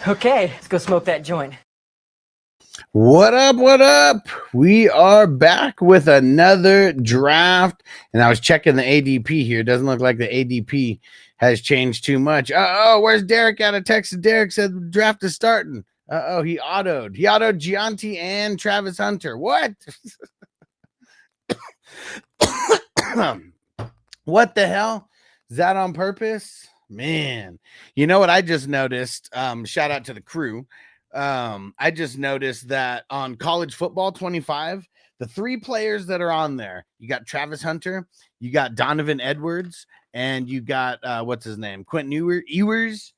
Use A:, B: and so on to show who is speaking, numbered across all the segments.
A: Okay, let's go smoke that joint.
B: What up? What up? We are back with another draft. And I was checking the ADP here. It doesn't look like the ADP has changed too much. Oh, where's Derek out of Texas? Derek said the draft is starting. Oh, he autoed. He autoed Gianti and Travis Hunter. What? What the hell? Is that on purpose? Man, you know what I just noticed? Shout out to the crew. I just noticed that on College Football 25, the three players that are on there, you got Travis Hunter, you got Donovan Edwards, and you got what's his name? Quentin Ewers.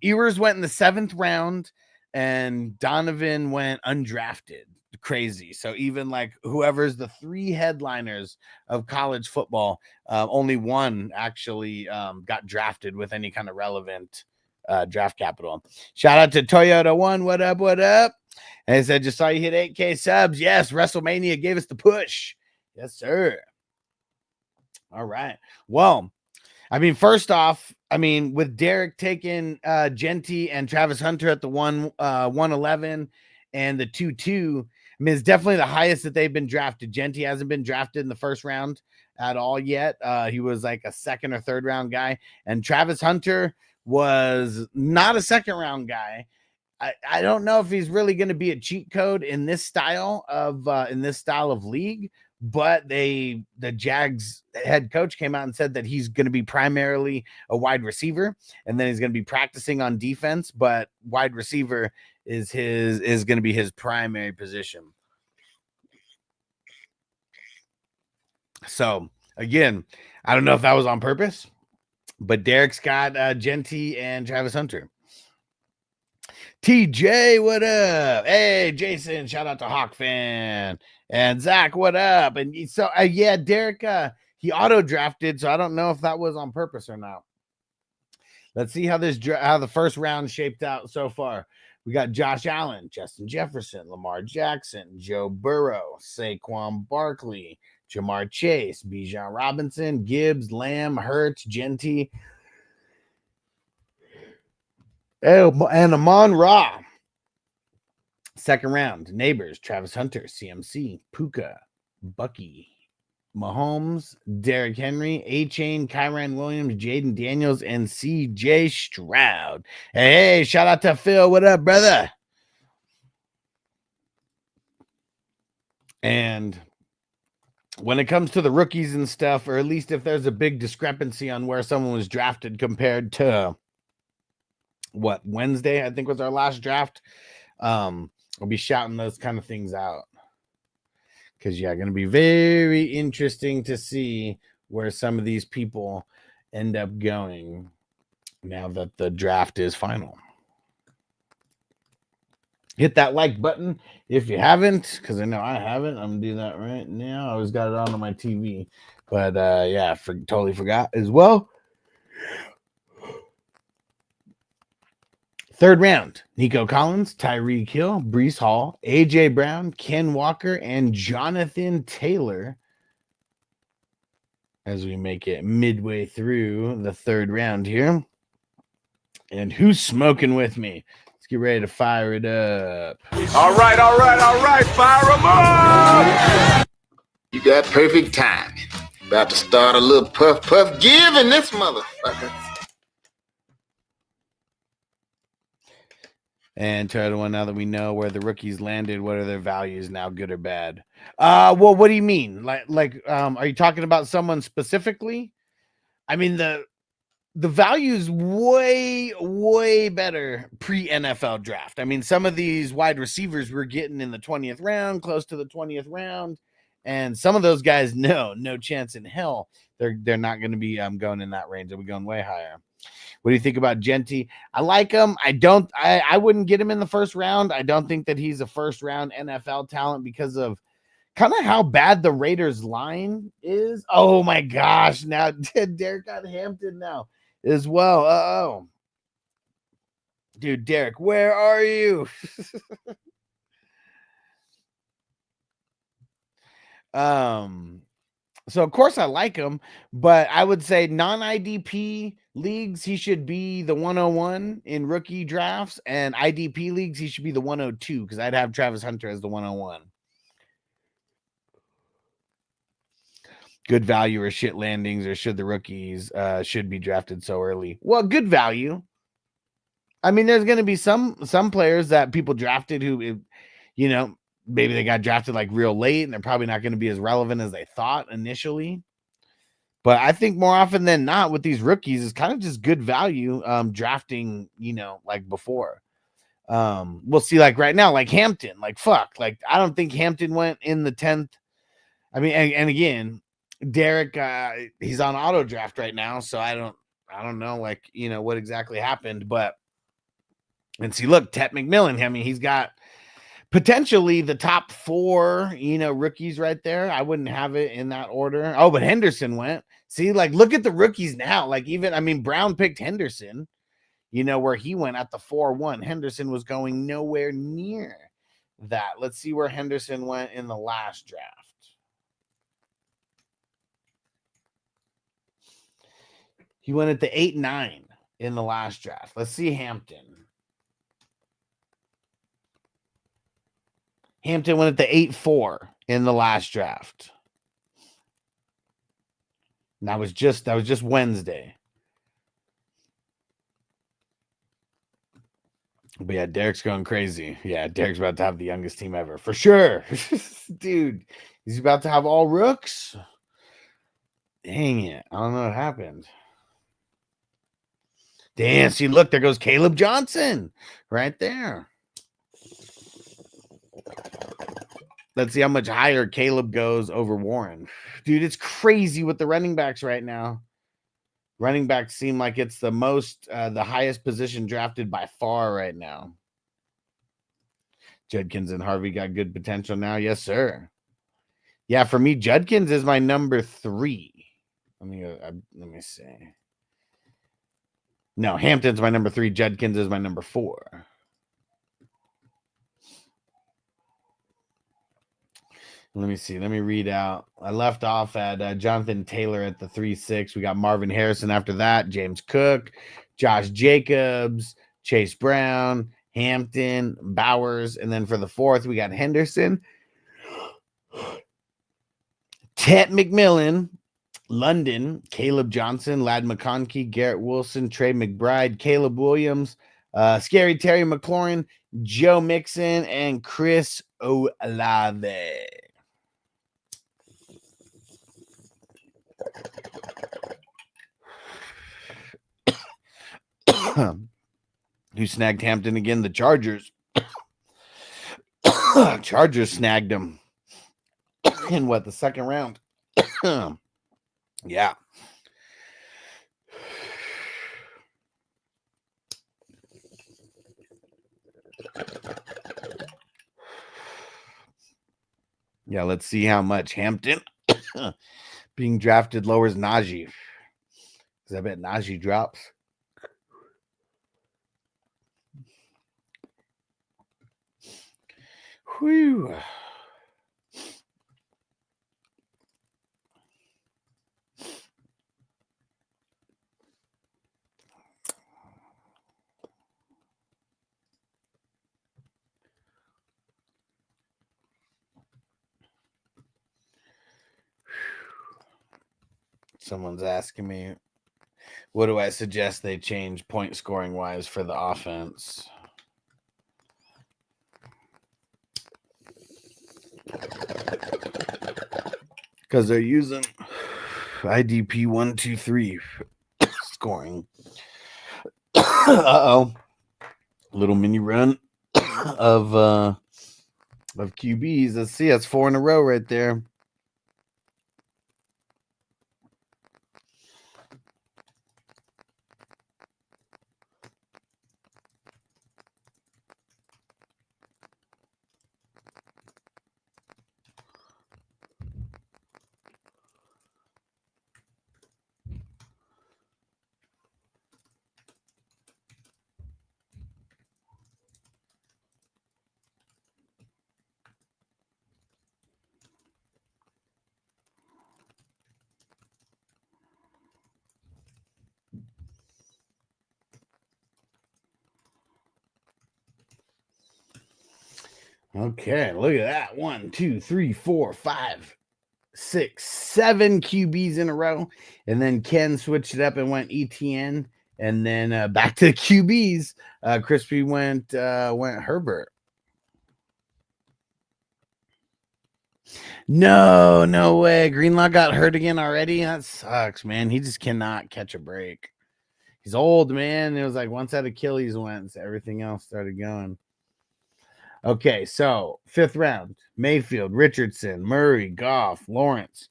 B: Ewers went in the 7th round, and Donovan went undrafted. Crazy. So even like whoever's the three headliners of college football, only one actually got drafted with any kind of relevant draft capital. Shout out to Toyota One. What up? What up? And he said, just saw you hit 8K subs. Yes, WrestleMania gave us the push. Yes, sir. All right. Well, I mean, first off, with Derek taking Genty and Travis Hunter at the 111 and the 2-2, it's definitely the highest that they've been drafted. Genty hasn't been drafted in the first round at all yet. He was like a 2nd or 3rd round guy. And Travis Hunter was not a 2nd round guy. I don't know if he's really going to be a cheat code in this style of league, but the Jags head coach came out and said that he's going to be primarily a wide receiver, and then he's going to be practicing on defense, but wide receiver is going to be his primary position. So again, I don't know if that was on purpose, but Derek's got Genty and Travis Hunter. TJ, what up? Hey, Jason, shout out to Hawk Fan. And Zach, what up? And so, yeah, Derek, he auto drafted, so I don't know if that was on purpose or not. Let's see how the first round shaped out so far. We got Josh Allen, Justin Jefferson, Lamar Jackson, Joe Burrow, Saquon Barkley, Jamar Chase, Bijan Robinson, Gibbs, Lamb, Hurts, Genty, and Amon-Ra. 2nd round, Neighbors, Travis Hunter, CMC, Puka, Bucky, Mahomes, Derrick Henry, A-Chain, Kyron Williams, Jaden Daniels, and CJ Stroud. Hey, shout out to Phil. What up, brother? And when it comes to the rookies and stuff, or at least if there's a big discrepancy on where someone was drafted compared to Wednesday, I think was our last draft, I'll be shouting those kind of things out. Because, yeah, going to be very interesting to see where some of these people end up going now that the draft is final. Hit that like button if you haven't, because I know I haven't. I'm going to do that right now. I always got it on my TV. But, yeah, totally forgot as well. 3rd round, Nico Collins, Tyreek Hill, Breece Hall, A.J. Brown, Ken Walker, and Jonathan Taylor as we make it midway through the 3rd round here. And who's smoking with me? Let's get ready to fire it up.
C: All right, fire them up!
D: You got perfect timing. About to start a little puff give in this motherfucker.
B: And to everyone, now that we know where the rookies landed, what are their values now, good or bad? Well, what do you mean? Like, are you talking about someone specifically? I mean, the value's way better pre-NFL draft. I mean, some of these wide receivers we're getting in the 20th round, close to the 20th round, and some of those guys, no chance in hell. They're not going to be going in that range. They'll be going way higher. What do you think about Genty? I like him. I wouldn't get him in the 1st round. I don't think that he's a 1st round NFL talent because of kind of how bad the Raiders line is. Oh my gosh. Now Derek got Hampton now as well. Uh-oh. Dude, Derek, where are you? So of course I like him, but I would say non-IDP leagues he should be the 101 in rookie drafts, and IDP leagues he should be the 102 because I'd have Travis Hunter as the 101. Good value or shit landings, or should the rookies should be drafted so early? Well, good value. I mean, there's going to be some players that people drafted who, you know, maybe they got drafted like real late and they're probably not going to be as relevant as they thought initially. But I think more often than not with these rookies is kind of just good value drafting, you know, like before. We'll see, like right now, like Hampton, like fuck. Like I don't think Hampton went in the 10th. I mean, and again, Derek, he's on auto draft right now, so I don't know, like, you know, what exactly happened, but and see, look, Tet McMillan, I mean, he's got potentially the top 4, you know, rookies right there. I wouldn't have it in that order. Oh, but Henderson went. See, like, look at the rookies now. Like, even, I mean, Brown picked Henderson, you know, where he went at the 4-1. Henderson was going nowhere near that. Let's see where Henderson went in the last draft. He went at the 8-9 in the last draft. Let's see Hampton. Hampton went at the 8-4 in the last draft. And that was just Wednesday. But yeah, Derek's going crazy. Yeah, Derek's about to have the youngest team ever. For sure. Dude, he's about to have all rooks. Dang it. I don't know what happened. Damn, see, look, there goes Caleb Johnson right there. Let's see how much higher Caleb goes over Warren. Dude, it's crazy with the running backs right now. Running backs seem like it's the most, the highest position drafted by far right now. Judkins and Harvey got good potential now. Yes, sir. Yeah, for me, Judkins is my number 3. Let me see. No, Hampton's my number 3. Judkins is my number 4. Let me see. Let me read out. I left off at Jonathan Taylor at the 3-6. We got Marvin Harrison after that. James Cook, Josh Jacobs, Chase Brown, Hampton, Bowers. And then for the 4th, we got Henderson, Tet McMillan, London, Caleb Johnson, Lad McConkey, Garrett Wilson, Trey McBride, Caleb Williams, Scary Terry McLaurin, Joe Mixon, and Chris Olave. Who snagged Hampton again? The Chargers. Chargers snagged him in what, the 2nd round? Yeah. Yeah, let's see how much Hampton being drafted lowers Najee. Because I bet Najee drops. Whew. Someone's asking me, what do I suggest they change point scoring wise for the offense? Because they're using IDP 1, 2, 3 scoring. Uh-oh. Little mini run of QBs. Let's see, that's 4 in a row right there. Okay, look at that. 1, 2, 3, 4, 5, 6, 7 QBs in a row. And then Ken switched it up and went ETN. And then back to the QBs. Crispy went Herbert. No way. Greenlaw got hurt again already. That sucks, man. He just cannot catch a break. He's old, man. It was like once that Achilles went, so everything else started going. Okay, so 5th round: Mayfield, Richardson, Murray, Goff, Lawrence,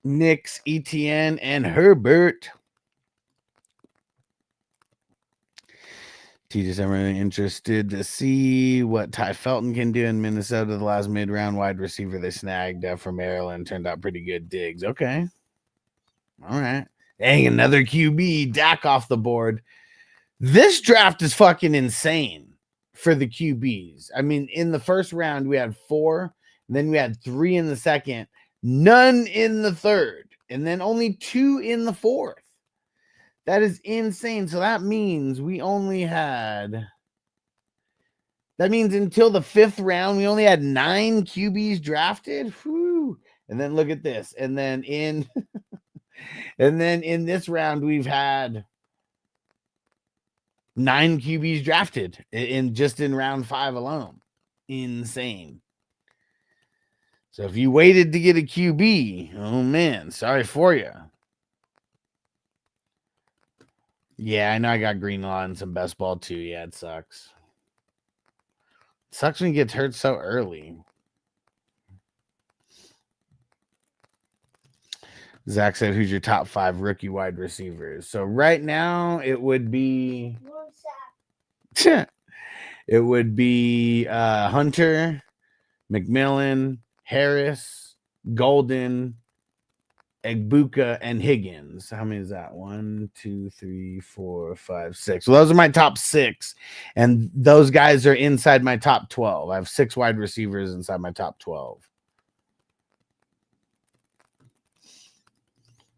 B: Nix, ETN, and Herbert. TJ's I'm really interested to see what Ty Felton can do in Minnesota. The last mid-round wide receiver they snagged from Maryland turned out pretty good. Diggs. Okay. All right. Dang, another QB. Dak off the board. This draft is fucking insane for the QBs. I mean, in the first round, we had 4. And then we had 3 in the second. None in the third. And then only 2 in the fourth. That is insane. So that means we only had... That means until the 5th round, we only had 9 QBs drafted. Whew. And then look at this. And then in... and then in this round, we've had 9 QBs drafted in round 5 alone. Insane. So if you waited to get a QB, oh man, sorry for you. Yeah, I know I got Greenlaw and some best ball too. Yeah, it sucks. It sucks when he gets hurt so early. Zach said, who's your top 5 rookie wide receivers? So right now it would be it would be Hunter, McMillan, Harris, Golden, Egbuka, and Higgins. How many is that? 1, 2, 3, 4, 5, 6. Well, those are my top 6. And those guys are inside my top 12. I have 6 wide receivers inside my top 12.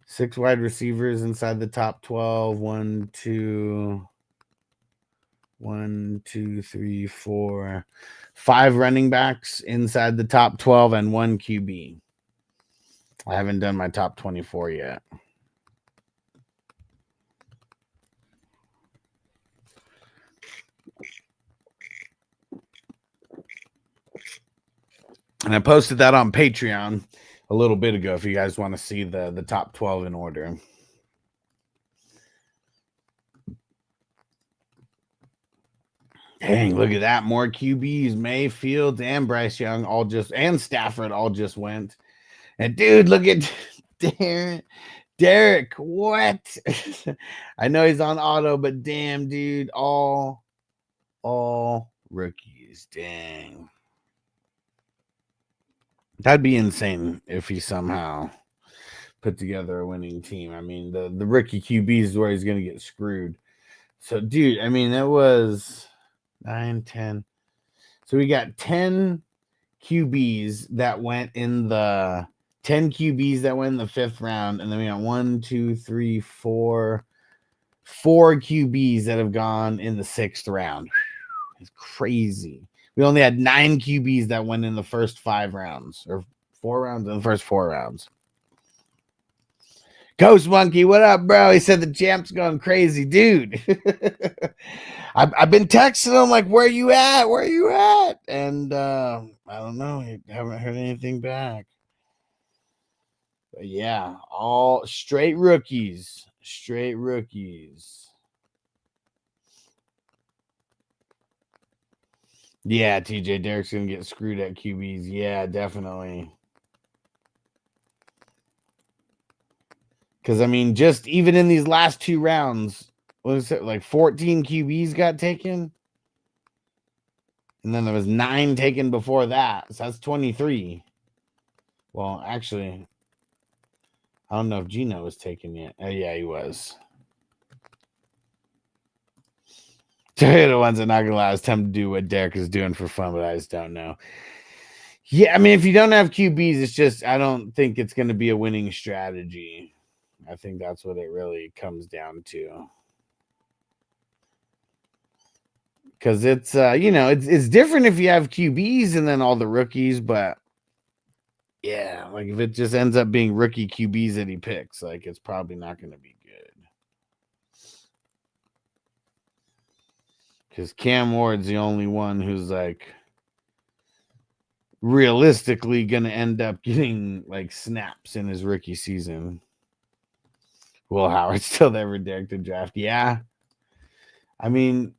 B: 6 wide receivers inside the top 12. 1, 2, 3, 4, 5 running backs inside the top 12 and 1 QB. I haven't done my top 24 yet. And I posted that on Patreon a little bit ago if you guys want to see the top 12 in order. Dang, look at that. More QBs. Mayfield and Bryce Young and Stafford all just went. And dude, look at Derek. What? I know he's on auto, but damn, dude, all rookies. Dang. That'd be insane if he somehow put together a winning team. I mean, the rookie QB is where he's going to get screwed. So, dude, I mean, it was 9, 10. So we got 10 QBs that went in the 10 QBs that went in the 5th round, and then we got 1, 2, 3, 4 QBs that have gone in the 6th round. It's crazy. We only had 9 QBs that went in the first 5 rounds, or 4 rounds in the first 4 rounds. Ghost Monkey, what up, bro? He said the champ's going crazy, dude. I've been texting him like, where you at? Where you at? And I don't know. I haven't heard anything back. But yeah, all straight rookies. Straight rookies. Yeah, TJ, Derek's going to get screwed at QBs. Yeah, definitely. Because, I mean, just even in these last 2 rounds, what was it, like 14 QBs got taken? And then there was 9 taken before that. So that's 23. Well, actually, I don't know if Gino was taken yet. Oh, yeah, he was. The ones that not gonna allow us time to do what Derek is doing for fun, but I just don't know. Yeah, I mean, if you don't have QBs, it's just I don't think it's going to be a winning strategy. I think that's what it really comes down to. Because it's it's different if you have QBs and then all the rookies, but yeah, like if it just ends up being rookie QBs that he picks, like it's probably not going to be good. Because Cam Ward's the only one who's like realistically going to end up getting like snaps in his rookie season. Will Howard's still there for Derek to draft. Yeah. I mean,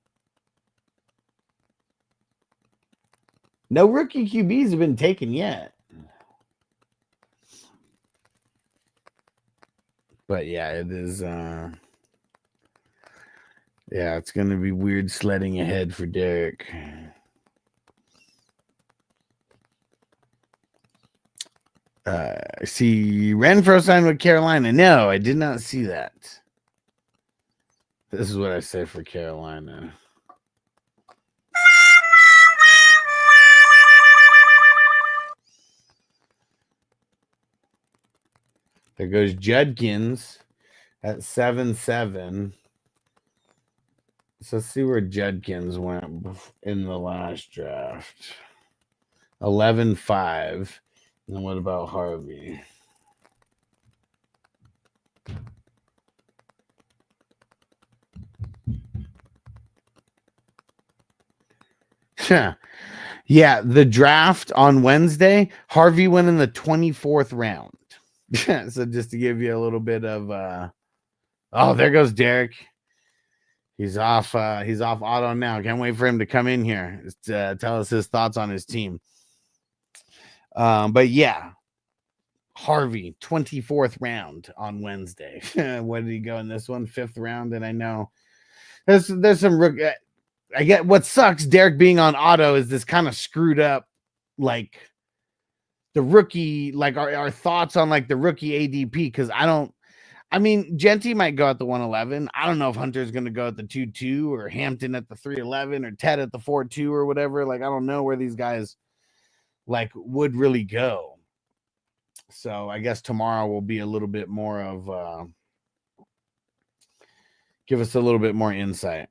B: no rookie QBs have been taken yet. But yeah, it is it's going to be weird sledding ahead for Derek. I see Renfro signed with Carolina. No, I did not see that. This is what I said for Carolina. There goes Judkins at 7-7. So let's see where Judkins went in the last draft. 11-5. And what about Harvey? Yeah, the draft on Wednesday, Harvey went in the 24th round. So just to give you a little bit of oh, there goes Derek. He's off auto now. Can't wait for him to come in here to tell us his thoughts on his team. But yeah, Harvey, 24th round on Wednesday. What did he go in this one? 5th round. And I know there's some I get what sucks, Derek being on auto is this kind of screwed up, like the rookie, like our thoughts on like the rookie ADP. Because I mean, Genty might go at the 111. I don't know if Hunter's going to go at the 2-2 or Hampton at the 311 or Ted at the 4-2 or whatever. Like, I don't know where these guys like would really go. So I guess tomorrow will be a little bit more of give us a little bit more insight.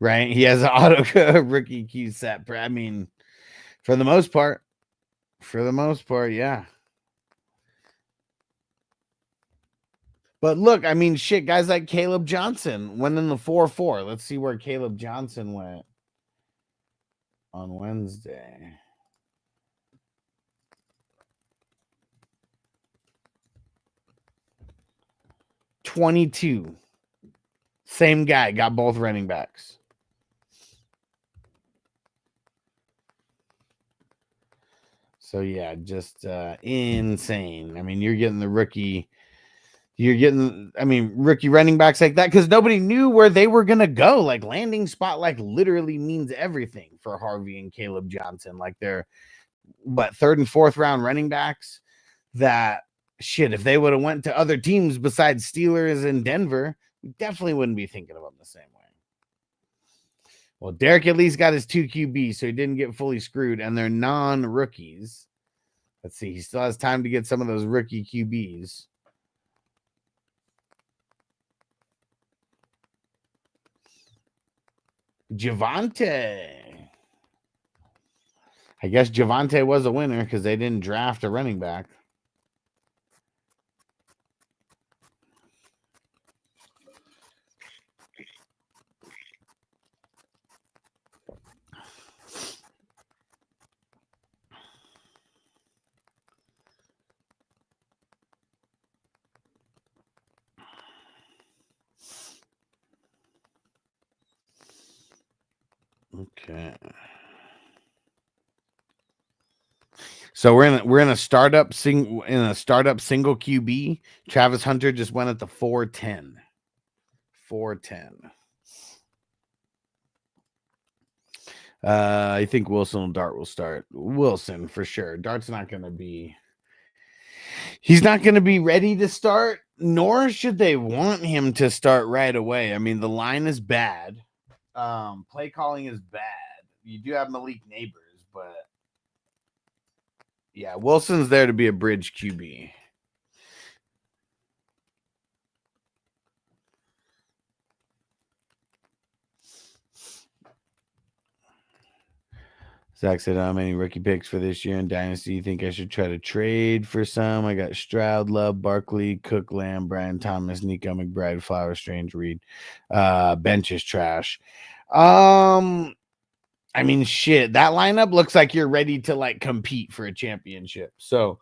B: Right? He has an auto rookie Q set. I mean, for the most part, yeah. But look, I mean, shit, guys like Caleb Johnson went in the 4-4. Let's see where Caleb Johnson went on Wednesday. $22. Same guy, got both running backs. So yeah, just insane. I mean, you're getting the rookie. Rookie running backs like that because nobody knew where they were gonna go. Like landing spot, like literally means everything for Harvey and Caleb Johnson. Like they're 3rd and 4th round running backs. That shit. If they would have went to other teams besides Steelers and Denver, we definitely wouldn't be thinking of them the same way. Well, Derek at least got his 2 QB, so he didn't get fully screwed, and they're non-rookies. Let's see. He still has time to get some of those rookie QBs. Javonte. I guess Javonte was a winner because they didn't draft a running back. Okay. So we're in a startup single QB. Travis Hunter just went at the 410. 410. I think Wilson and Dart will start. Wilson for sure. Dart's not going to be. He's not going to be ready to start, nor should they want him to start right away. I mean, the line is bad. Play calling is bad. You do have Malik Neighbors, but yeah, Wilson's there to be a bridge QB. Zach said, how many rookie picks for this year in Dynasty you think I should try to trade for some? I got Stroud, Love, Barkley, Cook, Lamb, Brian Thomas, Nico McBride, Flower, Strange, Reed. Bench is trash. I mean, shit, that lineup looks like you're ready to like compete for a championship. So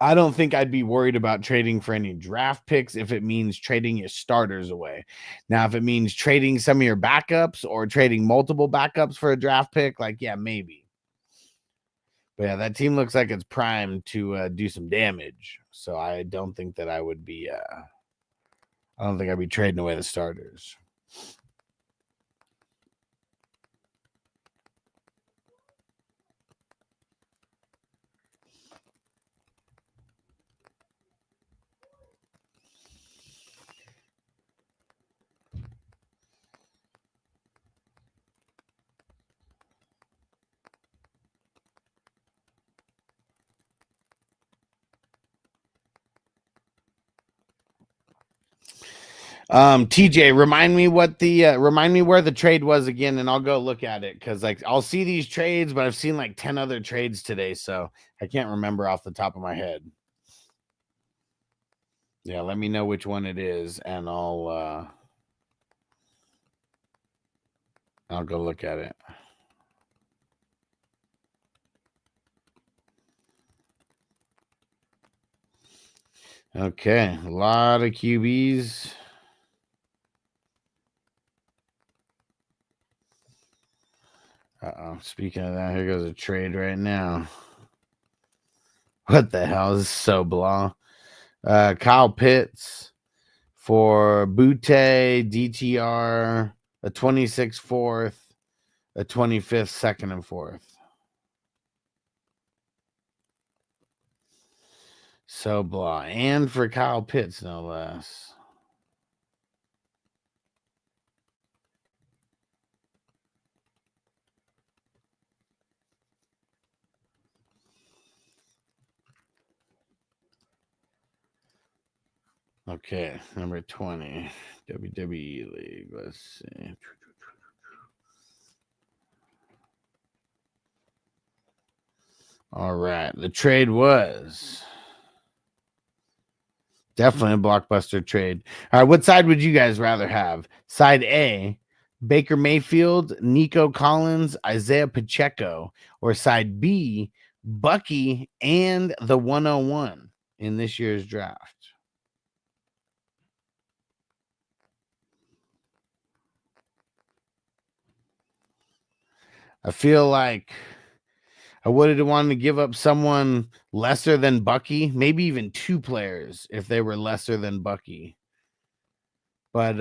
B: I don't think I'd be worried about trading for any draft picks if it means trading your starters away. Now, if it means trading some of your backups or trading multiple backups for a draft pick, like, yeah, maybe. But yeah, that team looks like it's primed to do some damage. So I don't think that I would be, I don't think I'd be trading away the starters. TJ, remind me what the remind me where the trade was again, and I'll go look at it because like I'll see these trades, but I've seen like 10 other trades today, so I can't remember off the top of my head. Yeah, let me know which one it is, and I'll go look at it. Okay, a lot of QBs. Speaking of that, here goes a trade right now. What the hell? This is so blah. Kyle Pitts for Butte, DTR, a 26th fourth, a 25th second and fourth. So blah. And for Kyle Pitts, no less. Okay, number 20, WWE League. Let's see. All right, the trade was definitely a blockbuster trade. All right, what side would you guys rather have? Side A, Baker Mayfield, Nico Collins, Isaiah Pacheco, or side B, Bucky and the 101 in this year's draft? I feel like I would have wanted to give up someone lesser than Bucky, maybe even two players if they were lesser than Bucky. But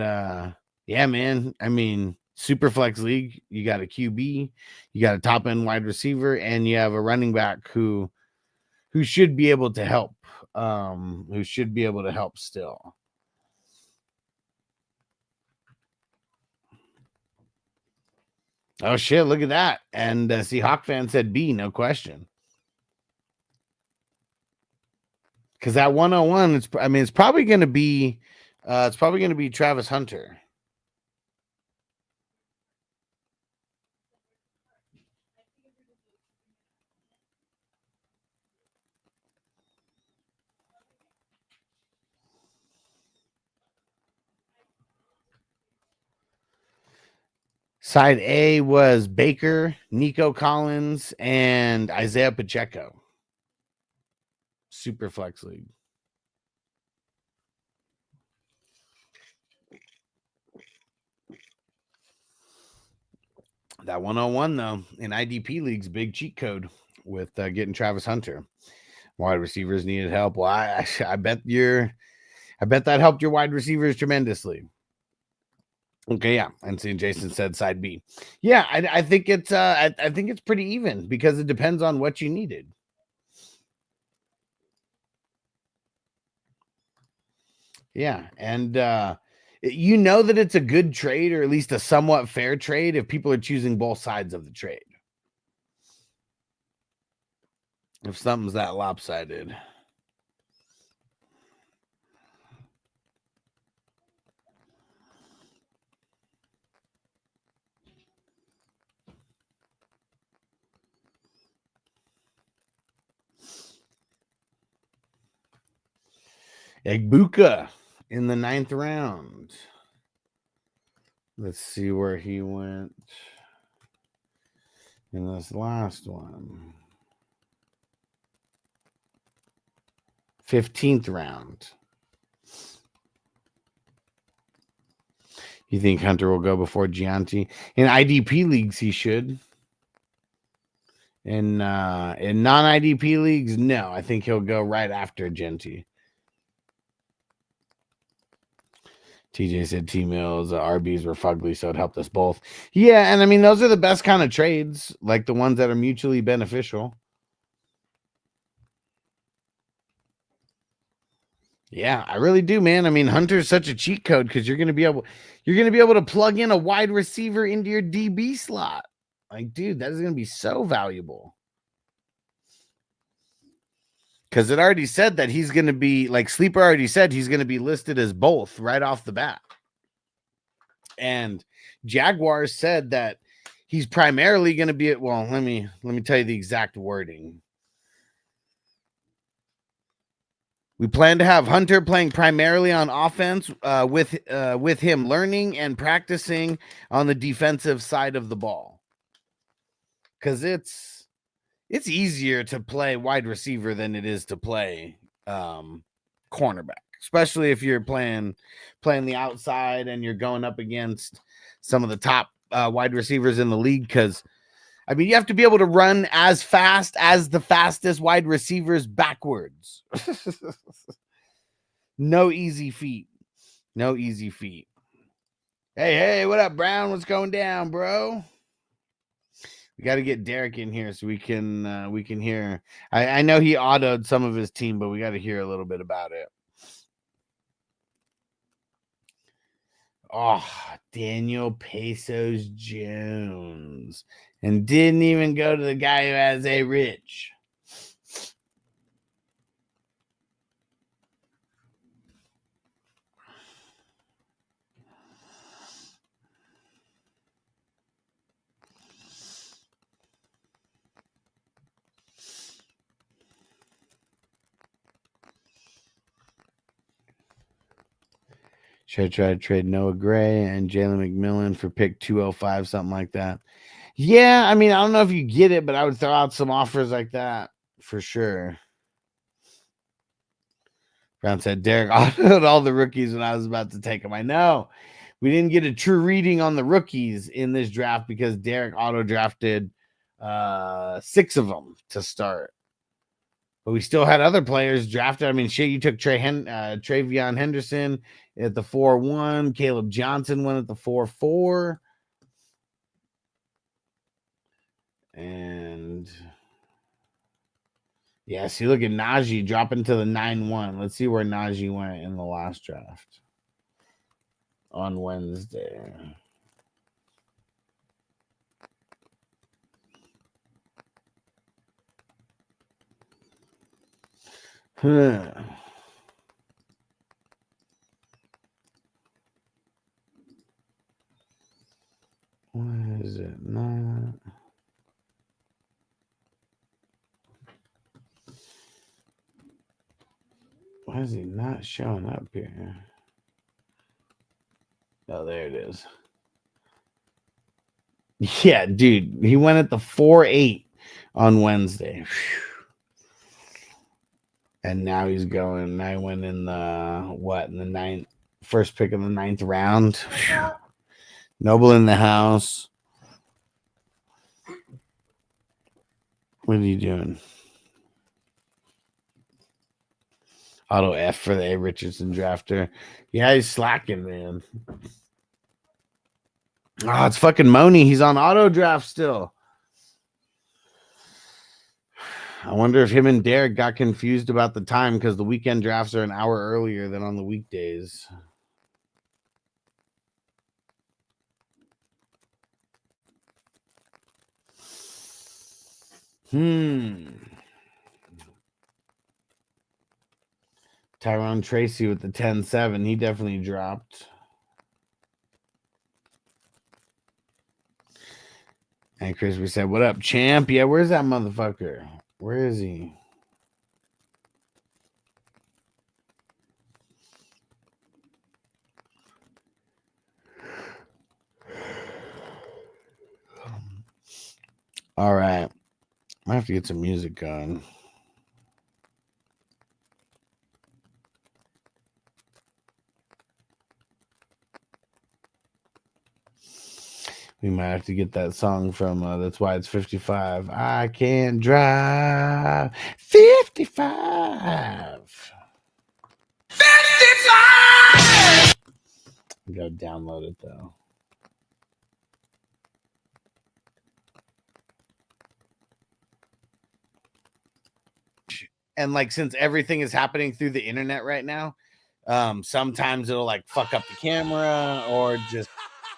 B: yeah, man. I mean, Superflex League, you got a QB, you got a top end wide receiver, and you have a running back who should be able to help. Who should be able to help still. Oh shit, look at that. And see, Hawk fan said B, no question. Because that 101, it's probably gonna be Travis Hunter. Side A was Baker, Nico Collins, and Isaiah Pacheco. Superflex League. That 101, though, in IDP League's big cheat code with getting Travis Hunter. Wide receivers needed help. Well, I bet that helped your wide receivers tremendously. Okay, yeah. And seeing Jason said side B. Yeah, I think it's I think it's pretty even because it depends on what you needed. Yeah, and you know that it's a good trade or at least a somewhat fair trade if people are choosing both sides of the trade. If something's that lopsided. Egbuka in the 9th round. Let's see where he went in this last one. 15th round. You think Hunter will go before Gianti? In IDP leagues, he should. In non-IDP leagues, no. I think he'll go right after Genti. TJ said T-Mills, RBs were fugly, so it helped us both. Yeah, and I mean, those are the best kind of trades, like the ones that are mutually beneficial. Yeah, I really do, man. I mean, Hunter's such a cheat code because you're gonna be able to plug in a wide receiver into your DB slot. Like, dude, that is gonna be so valuable. Because it already said that he's gonna be like Sleeper already said he's gonna be listed as both right off the bat. And Jaguars said that he's primarily gonna be at well, let me tell you the exact wording. We plan to have Hunter playing primarily on offense with him learning and practicing on the defensive side of the ball. Because it's easier to play wide receiver than it is to play cornerback, especially if you're playing the outside and you're going up against some of the top wide receivers in the league. Because I mean, you have to be able to run as fast as the fastest wide receivers backwards. No easy feat. No easy feat. Hey, what up, Brown? What's going down, bro? We got to get Derek in here so we can hear. I know he autoed some of his team, but we got to hear a little bit about it. Oh, Daniel Pesos Jones. And didn't even go to the guy who has a rich. Should I try to trade Noah Gray and Jalen McMillan for pick 205, something like that? Yeah, I mean, I don't know if you get it, but I would throw out some offers like that for sure. Brown said, Derek autoed all the rookies when I was about to take them. I know. We didn't get a true reading on the rookies in this draft because Derek auto-drafted 6 of them to start. But we still had other players drafted. I mean, shit, you took Travion Henderson at the 4-1. Caleb Johnson went at the 4-4. And yeah, see, look at Najee dropping to the 9-1. Let's see where Najee went in the last draft on Wednesday. Why is it not? Why is he not showing up here? Oh, there it is. Yeah, dude. He went at the 4-8 on Wednesday. Whew. And now he's going. I went in the first pick of the 9th round. Whew. Noble in the house. What are you doing? Auto F for the A. Richardson drafter. Yeah, he's slacking, man. Oh, it's fucking Moni. He's on auto draft still. I wonder if him and Derek got confused about the time because the weekend drafts are an hour earlier than on the weekdays. Tyrone Tracy with the 10-7. He definitely dropped. And Crispy said, what up, champ? Yeah, where's that motherfucker? Where is he? All right. I have to get some music going. We might have to get that song from That's Why It's 55. I can't drive 55. 55! We gotta download it though. And like, since everything is happening through the internet right now, sometimes it'll like fuck up the camera or just,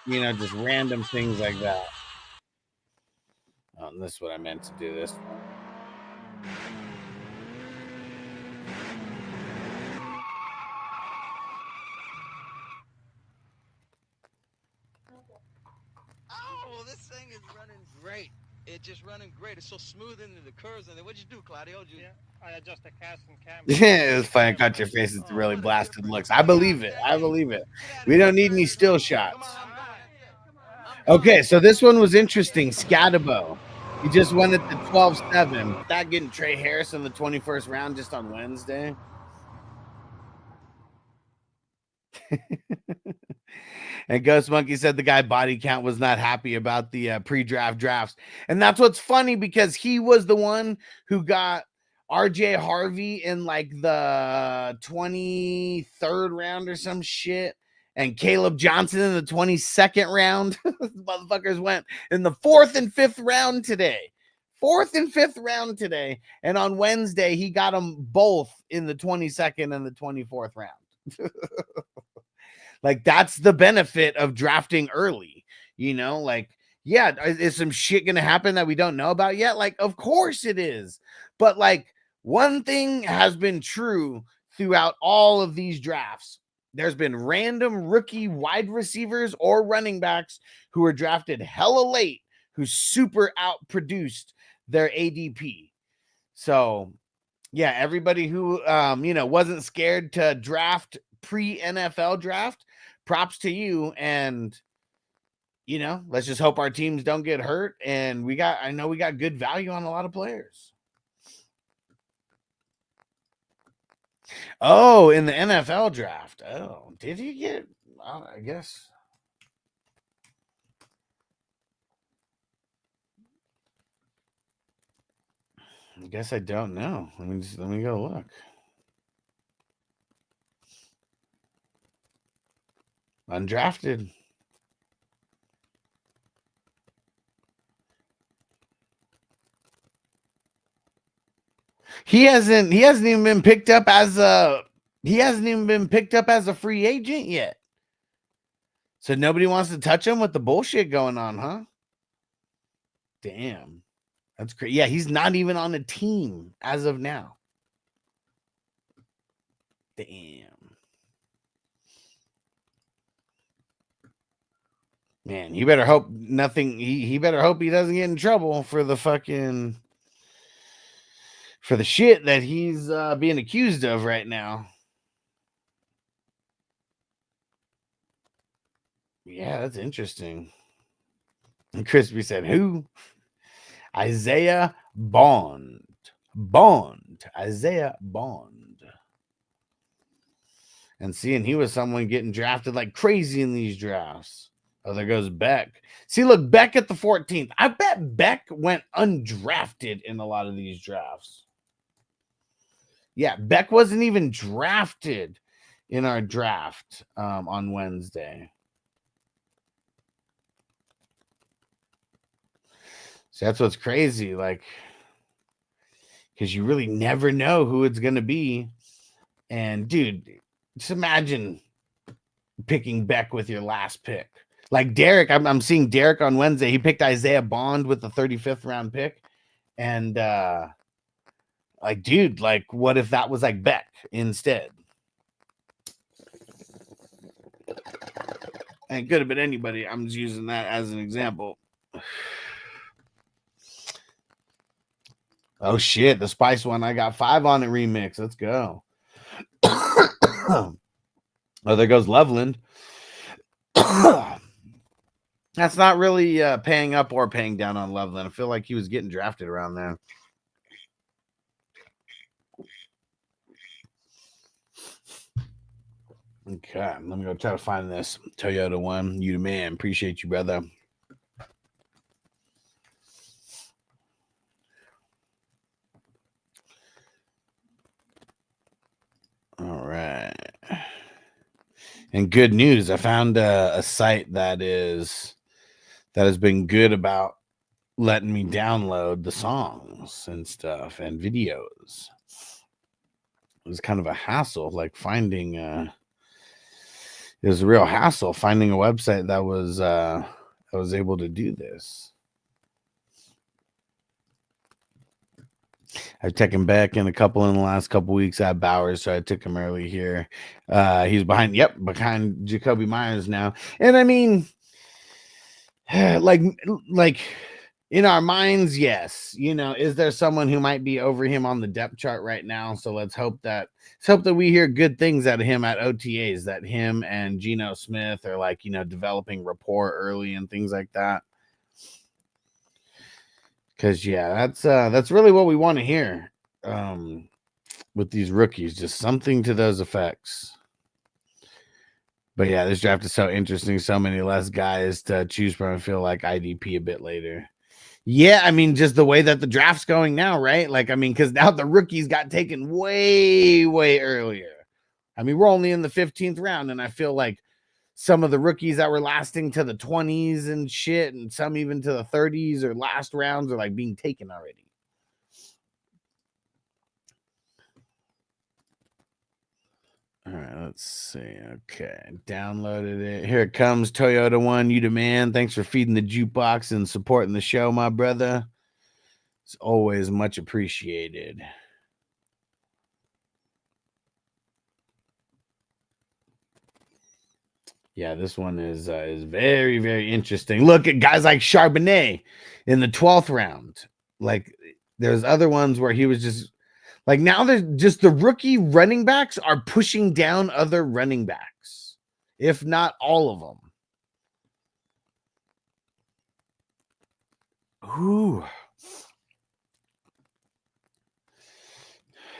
B: you know, just random things like that. Oh, and this is what I meant to do this one.
E: Oh, this thing is running great. It's just running great. It's so smooth into the curves. And then what'd you do, Claudio?
F: I adjust the cast and camera.
B: Yeah, it's funny. I got your face. It's really blasted looks. I believe it. I believe it. We don't need any still shots. Okay, so this one was interesting. Scatabo. He just went at the 12-7. That getting Trey Harris in the 21st round just on Wednesday. And Ghost Monkey said the guy body count was not happy about the pre-draft drafts. And that's what's funny, because he was the one who got RJ Harvey in like the 23rd round or some shit, and Caleb Johnson in the 22nd round. Motherfuckers went in the 4th and 5th round today. 4th and 5th round today. And on Wednesday, he got them both in the 22nd and the 24th round. Like, that's the benefit of drafting early, you know? Like, yeah, is some shit gonna happen that we don't know about yet? Like, of course it is. But like, one thing has been true throughout all of these drafts. There's been random rookie wide receivers or running backs who were drafted hella late, who super outproduced their ADP. So yeah, everybody who you know, wasn't scared to draft pre-NFL draft, props to you. And you know, let's just hope our teams don't get hurt. And I know we got good value on a lot of players. Oh, in the NFL draft. Oh, did he get? I guess. I guess I don't know. Let me go look. Undrafted. He hasn't even been picked up as a free agent yet. So nobody wants to touch him with the bullshit going on, huh? Damn. That's great. Yeah, he's not even on a team as of now. Damn. Man, you better hope nothing. He better hope he doesn't get in trouble for the fucking shit that he's being accused of right now. Yeah, that's interesting. And Crispy said, who? Isaiah Bond. Isaiah Bond. And seeing he was someone getting drafted like crazy in these drafts. Oh, there goes Beck. See, look, Beck at the 14th. I bet Beck went undrafted in a lot of these drafts. Yeah, Beck wasn't even drafted in our draft on Wednesday. So that's what's crazy. Like, because you really never know who it's going to be. And, dude, just imagine picking Beck with your last pick. Like Derek, I'm seeing Derek on Wednesday. He picked Isaiah Bond with the 35th round pick. And, like, dude, like, what if that was like Beck instead? And it could have been anybody. I'm just using that as an example. Oh, shit. The Spice one. I got 5 on it remix. Let's go. Oh, there goes Loveland. That's not really paying up or paying down on Loveland. I feel like he was getting drafted around there. Okay, let me go try to find this. Toyota one, you the man. Appreciate you, brother. All right. And good news, I found a site that has been good about letting me download the songs and stuff and videos. It was kind of a hassle, like finding it was a real hassle finding a website that was able to do this. I've taken back in a couple in the last couple weeks at Bowers, so I took him early here. He's behind Jacoby Myers now. And I mean, like in our minds, yes, is there someone who might be over him on the depth chart right now? So let's hope that we hear good things out of him at OTAs, that him and Geno Smith are like, developing rapport early and things like that. Because that's really what we want to hear with these rookies, just something to those effects. But yeah, this draft is so interesting. So many less guys to choose from. I feel like IDP a bit later. Yeah, I mean, just the way that the draft's going now, right? Like, I mean, because now the rookies got taken way, way earlier. I mean, we're only in the 15th round, and I feel like some of the rookies that were lasting to the 20s and shit, and some even to the 30s or last rounds are like being taken already. All right, let's see. Okay, downloaded it. Here it comes. Toyota One, you demand. Thanks for feeding the jukebox and supporting the show, my brother. It's always much appreciated. Yeah, this one is very, very interesting. Look at guys like Charbonnet in the 12th round. Like, there's other ones where he was just like, now there's just the rookie running backs are pushing down other running backs, if not all of them. Ooh.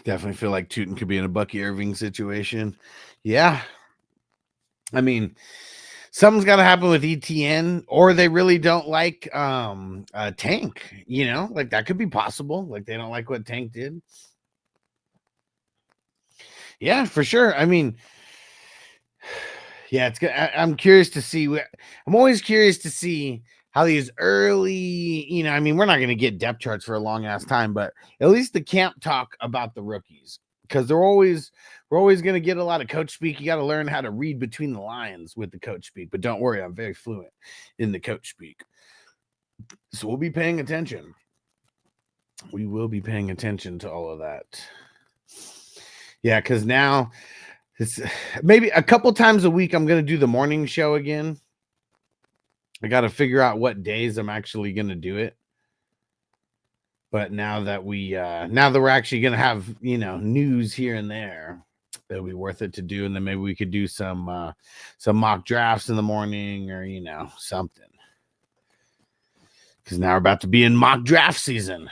B: Definitely feel like Tootin could be in a Bucky Irving situation. Yeah. I mean, something's got to happen with ETN, or they really don't like Tank, like that could be possible. Like they don't like what Tank did. Yeah, for sure. I mean, yeah, it's good. I'm curious to see. I'm always curious to see how these early, I mean, we're not going to get depth charts for a long ass time, but at least the camp talk about the rookies, because we're always going to get a lot of coach speak. You got to learn how to read between the lines with the coach speak, but don't worry, I'm very fluent in the coach speak. So we'll be paying attention. We will be paying attention to all of that. Yeah, because now it's maybe a couple times a week I'm going to do the morning show again. I got to figure out what days I'm actually going to do it. But now that we're actually going to have, news here and there, it'll be worth it to do. And then maybe we could do some mock drafts in the morning or, something. Because now we're about to be in mock draft season.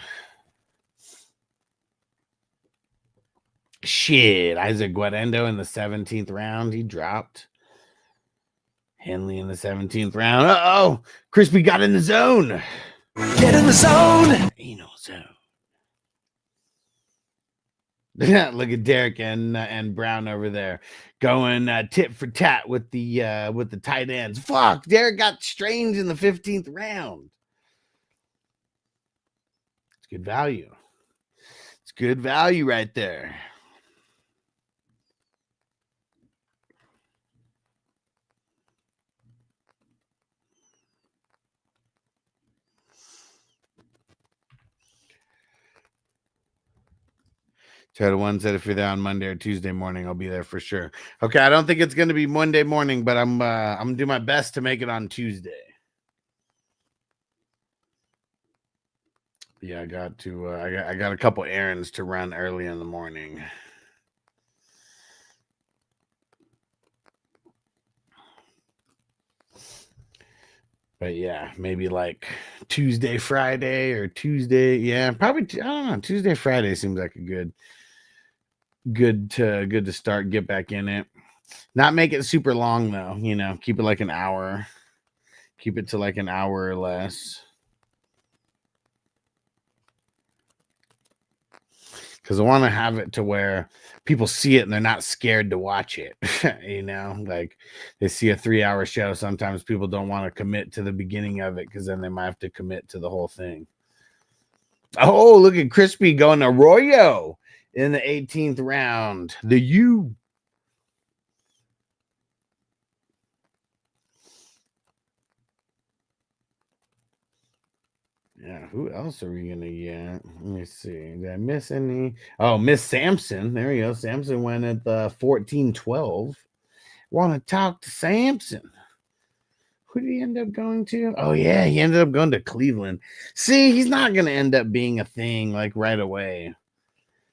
B: Shit, Isaac Guarendo in the 17th round. He dropped. Henley in the 17th round. Uh-oh. Crispy got in the zone. Get in the zone. Ain't no zone. Look at Derek and Brown over there going tit for tat with the tight ends. Fuck, Derek got Strange in the 15th round. It's good value. It's good value right there. Total One said if you're there on Monday or Tuesday morning, I'll be there for sure. Okay, I don't think it's going to be Monday morning, but I'm gonna do my best to make it on Tuesday. Yeah, I got to. I got a couple errands to run early in the morning. But yeah, maybe like Tuesday, Friday, or Tuesday. Yeah, probably. I don't know. Tuesday, Friday seems like a good to start. Get back in it. Not make it super long though. You know, keep it like an hour. Keep it to like an hour or less. Because I want to have it to where people see it and they're not scared to watch it. You know, like they see a 3-hour show. Sometimes people don't want to commit to the beginning of it because then they might have to commit to the whole thing. Oh, look at Crispy going to Arroyo in the 18th round. The U. Yeah, who else are we gonna get? Let me see. Did I miss any? Oh, Miss Sampson. There you go. Sampson went at the 14-12. Want to talk to Sampson? Who did he end up going to? Oh, yeah, he ended up going to Cleveland. See, he's not gonna end up being a thing like right away.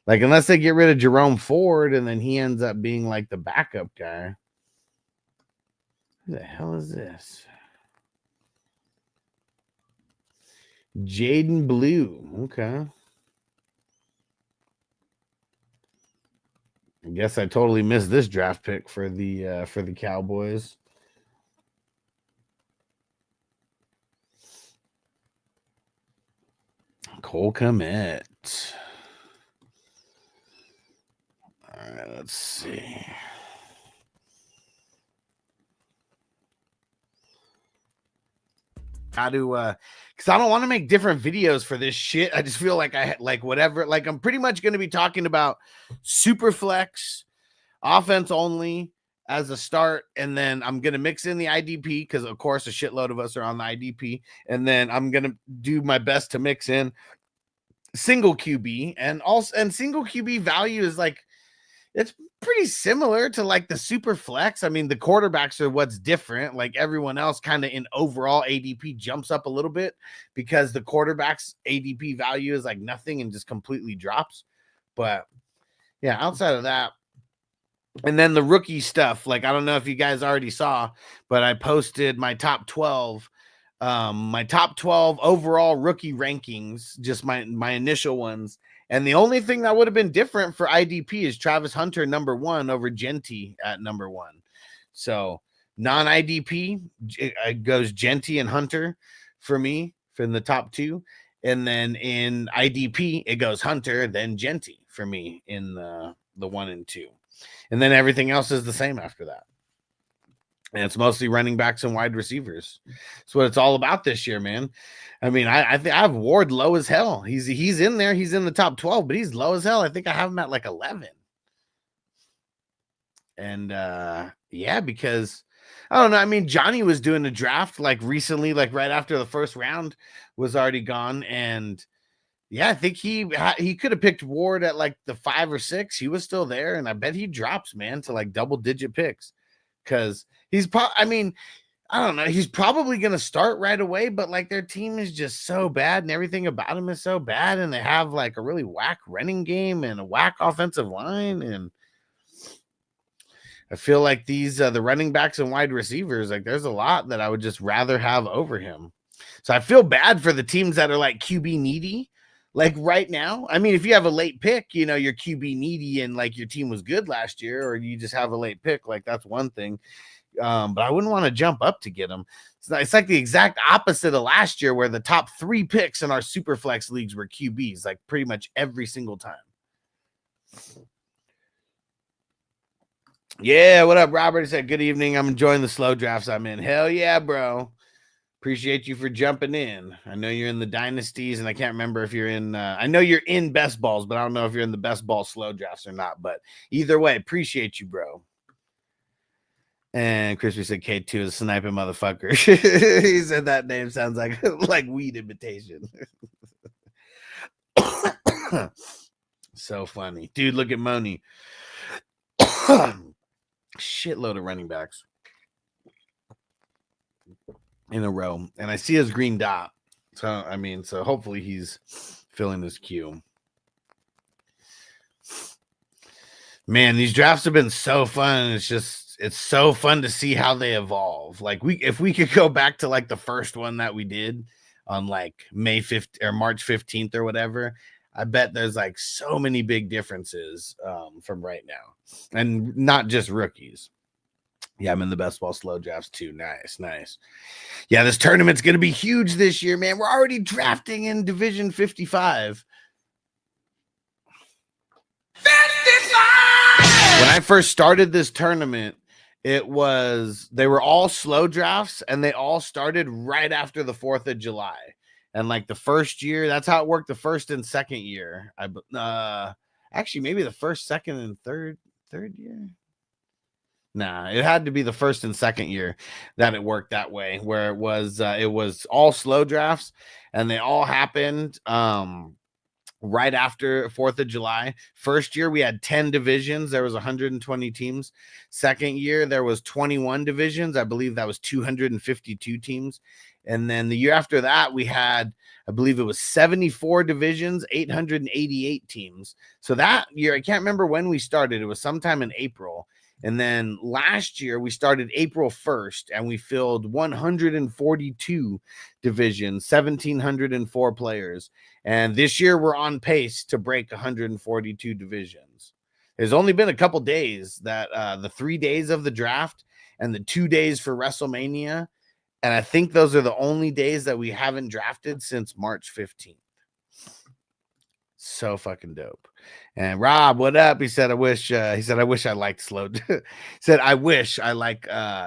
B: Like, unless they get rid of Jerome Ford and then he ends up being like the backup guy. Who the hell is this? Jaden Blue. Okay. I guess I totally missed this draft pick for the Cowboys. Cole Kmet. All right, let's see. How to because I don't want to make different videos for this shit. I just feel like I like whatever, like I'm pretty much going to be talking about super flex, offense only as a start, and then I'm going to mix in the IDP because of course a shitload of us are on the IDP, and then I'm going to do my best to mix in single QB, and single QB value is like, it's pretty similar to like the super flex. I mean, the quarterbacks are what's different. Like everyone else kind of in overall ADP jumps up a little bit because the quarterback's ADP value is like nothing and just completely drops. But yeah, outside of that, and then the rookie stuff, like, I don't know if you guys already saw, but I posted my top 12 overall rookie rankings, just my initial ones. And the only thing that would have been different for IDP is Travis Hunter number 1 over Genty at number 1. So non-IDP, it goes Genty and Hunter for me from the top 2. And then in IDP, it goes Hunter, then Genty for me in the 1 and 2. And then everything else is the same after that. And it's mostly running backs and wide receivers. That's what it's all about this year, man. I mean, I have Ward low as hell. He's in there. He's in the top 12, but he's low as hell. I think I have him at like 11. And yeah, because I don't know. I mean, Johnny was doing a draft like recently, like right after the first round was already gone. And yeah, I think he could have picked Ward at like the 5 or 6. He was still there. And I bet he drops, man, to like double-digit picks. Because I mean, I don't know. He's probably going to start right away, but like their team is just so bad and everything about him is so bad. And they have like a really whack running game and a whack offensive line. And I feel like these, the running backs and wide receivers, like there's a lot that I would just rather have over him. So I feel bad for the teams that are like QB needy. Like right now, I mean, if you have a late pick, you know, you're QB needy and like your team was good last year, or you just have a late pick, like that's one thing. But I wouldn't want to jump up to get them. It's like the exact opposite of last year, where the top 3 picks in our super flex leagues were QBs, like pretty much every single time. Yeah, what up, Robert? He said, good evening. I'm enjoying the slow drafts I'm in. Hell yeah, bro. Appreciate you for jumping in. I know you're in the dynasties, and I can't remember if you're in. I know you're in best balls, but I don't know if you're in the best ball slow drafts or not. But either way, appreciate you, bro. And Crispy said K2 is a sniping motherfucker. He said that name sounds like weed imitation. So funny, dude. Look at Moni. Shitload of running backs in a row, and I see his green dot. So I mean, so hopefully he's filling his queue. Man, these drafts have been so fun. It's just it's so fun to see how they evolve. Like if we could go back to like the first one that we did on like May 5th or March 15th or whatever, I bet there's like so many big differences from right now, and not just rookies. Yeah, I'm in the best ball slow drafts too. Nice. Yeah, this tournament's gonna be huge this year, man. We're already drafting in Division 55. 55! When I first started this tournament, they were all slow drafts, and they all started right after the 4th of July. And like the first year, that's how it worked. The first and second year, actually maybe the first, second, and third year. Nah, it had to be the first and second year that it worked that way, where it was all slow drafts, and they all happened right after 4th of July. First year we had 10 divisions. There was 120 teams. Second year there was 21 divisions. I believe that was 252 teams. And then the year after that we had, I believe it was 74 divisions, 888 teams. So that year, I can't remember when we started. It was sometime in April. And then last year we started April 1st, and we filled 142 divisions, 1,704 players. And this year we're on pace to break 142 divisions. There's only been a couple days that the 3 days of the draft and the 2 days for WrestleMania. And I think those are the only days that we haven't drafted since March 15th. So fucking dope. And Rob, what up? He said, I wish I liked slow. He said, I wish I like,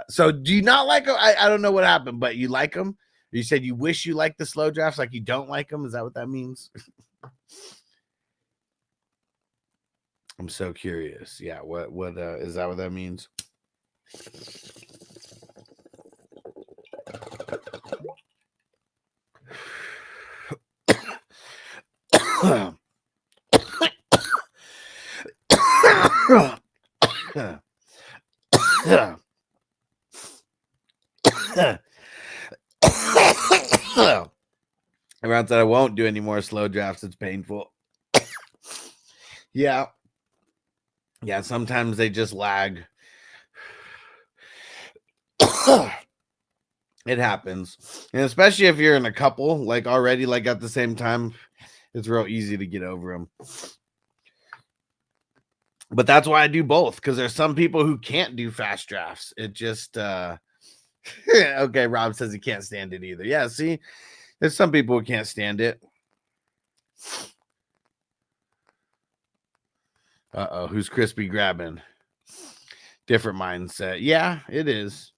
B: so do you not like them? I don't know what happened, but you like them? You said you wish you liked the slow drafts, like you don't like them. Is that what that means? I'm so curious. Yeah. What is that what that means? Everyone said I won't do any more slow drafts. It's painful. Yeah. Sometimes they just lag. It happens, and especially if you're in a couple, like already, like at the same time, it's real easy to get over them. But that's why I do both, because there's some people who can't do fast drafts. It just okay, Rob says he can't stand it either. Yeah, see, there's some people who can't stand it. Who's crispy grabbing? Different mindset. Yeah, it is.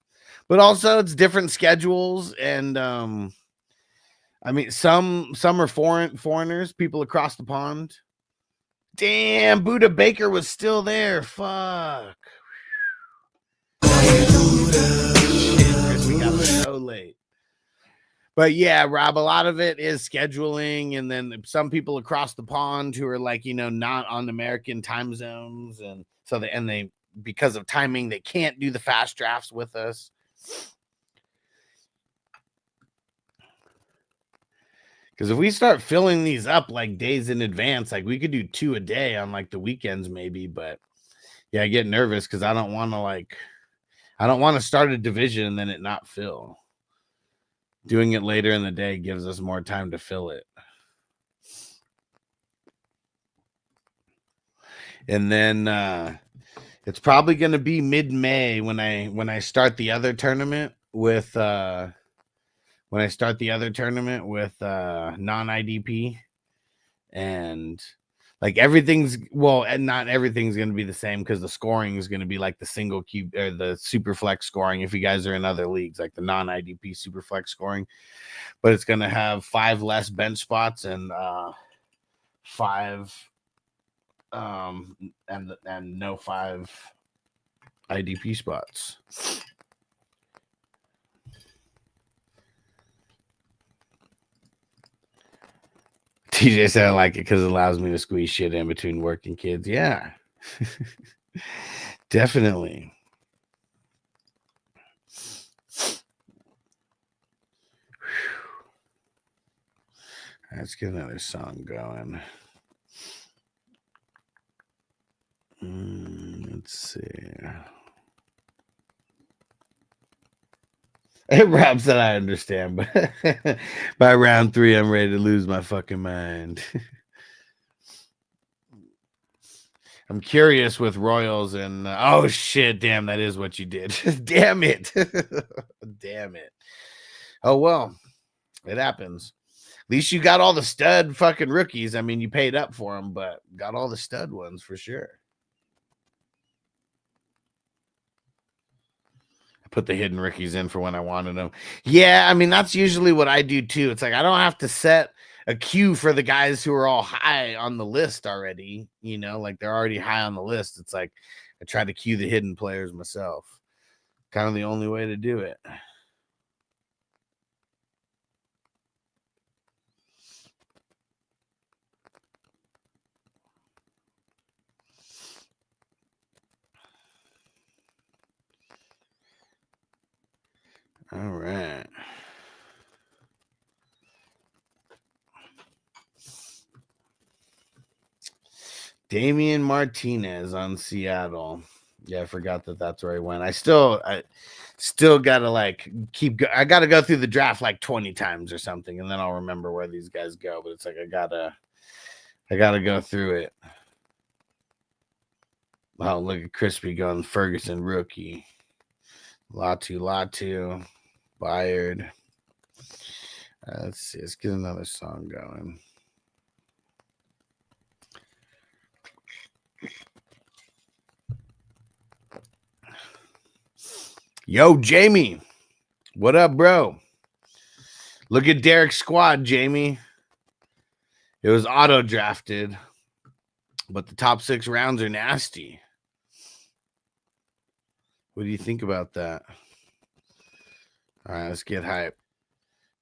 B: But also it's different schedules, and I mean some are foreigners, people across the pond. Damn, Buddha Baker was still there. Fuck. Shit, Chris, we got so late. But yeah, Rob, a lot of it is scheduling, and then some people across the pond who are like, not on American time zones, and so they because of timing, they can't do the fast drafts with us. Because if we start filling these up like days in advance, like we could do 2 a day on like the weekends maybe, but yeah, I get nervous because I don't want to start a division and then it not fill. Doing it later in the day gives us more time to fill it. And then it's probably going to be mid-May when I start the other tournament with non-IDP, and like everything's and not everything's going to be the same, because the scoring is going to be like the single cube or the super flex scoring. If you guys are in other leagues, like the non-IDP super flex scoring, but it's going to have 5 less bench spots and 5 and no 5 IDP spots. TJ said I like it because it allows me to squeeze shit in between work and kids. Yeah. Definitely. Let's get another song going. Let's see. Rob said I understand, but by round 3, I'm ready to lose my fucking mind. I'm curious with Royals and oh shit, damn, that is what you did. Damn it. Damn it. Oh well, it happens. At least you got all the stud fucking rookies. I mean, you paid up for them, but got all the stud ones for sure. I put the hidden rookies in for when I wanted them. Yeah, I mean, that's usually what I do too. It's like I don't have to set a queue for the guys who are all high on the list already, you know, like they're already high on the list. It's like I try to queue the hidden players myself. Kind of the only way to do it. All right. Damian Martinez on Seattle. Yeah, I forgot that that's where he went. I still gotta like I gotta go through the draft like 20 times or something, and then I'll remember where these guys go. But it's like I gotta go through it. Oh, look at Crispy going Ferguson rookie. Latu, Bayard. Let's see. Let's get another song going. Yo, Jamie. What up, bro? Look at Derek's squad, Jamie. It was auto drafted, but the top 6 rounds are nasty. What do you think about that? All right, let's get hype.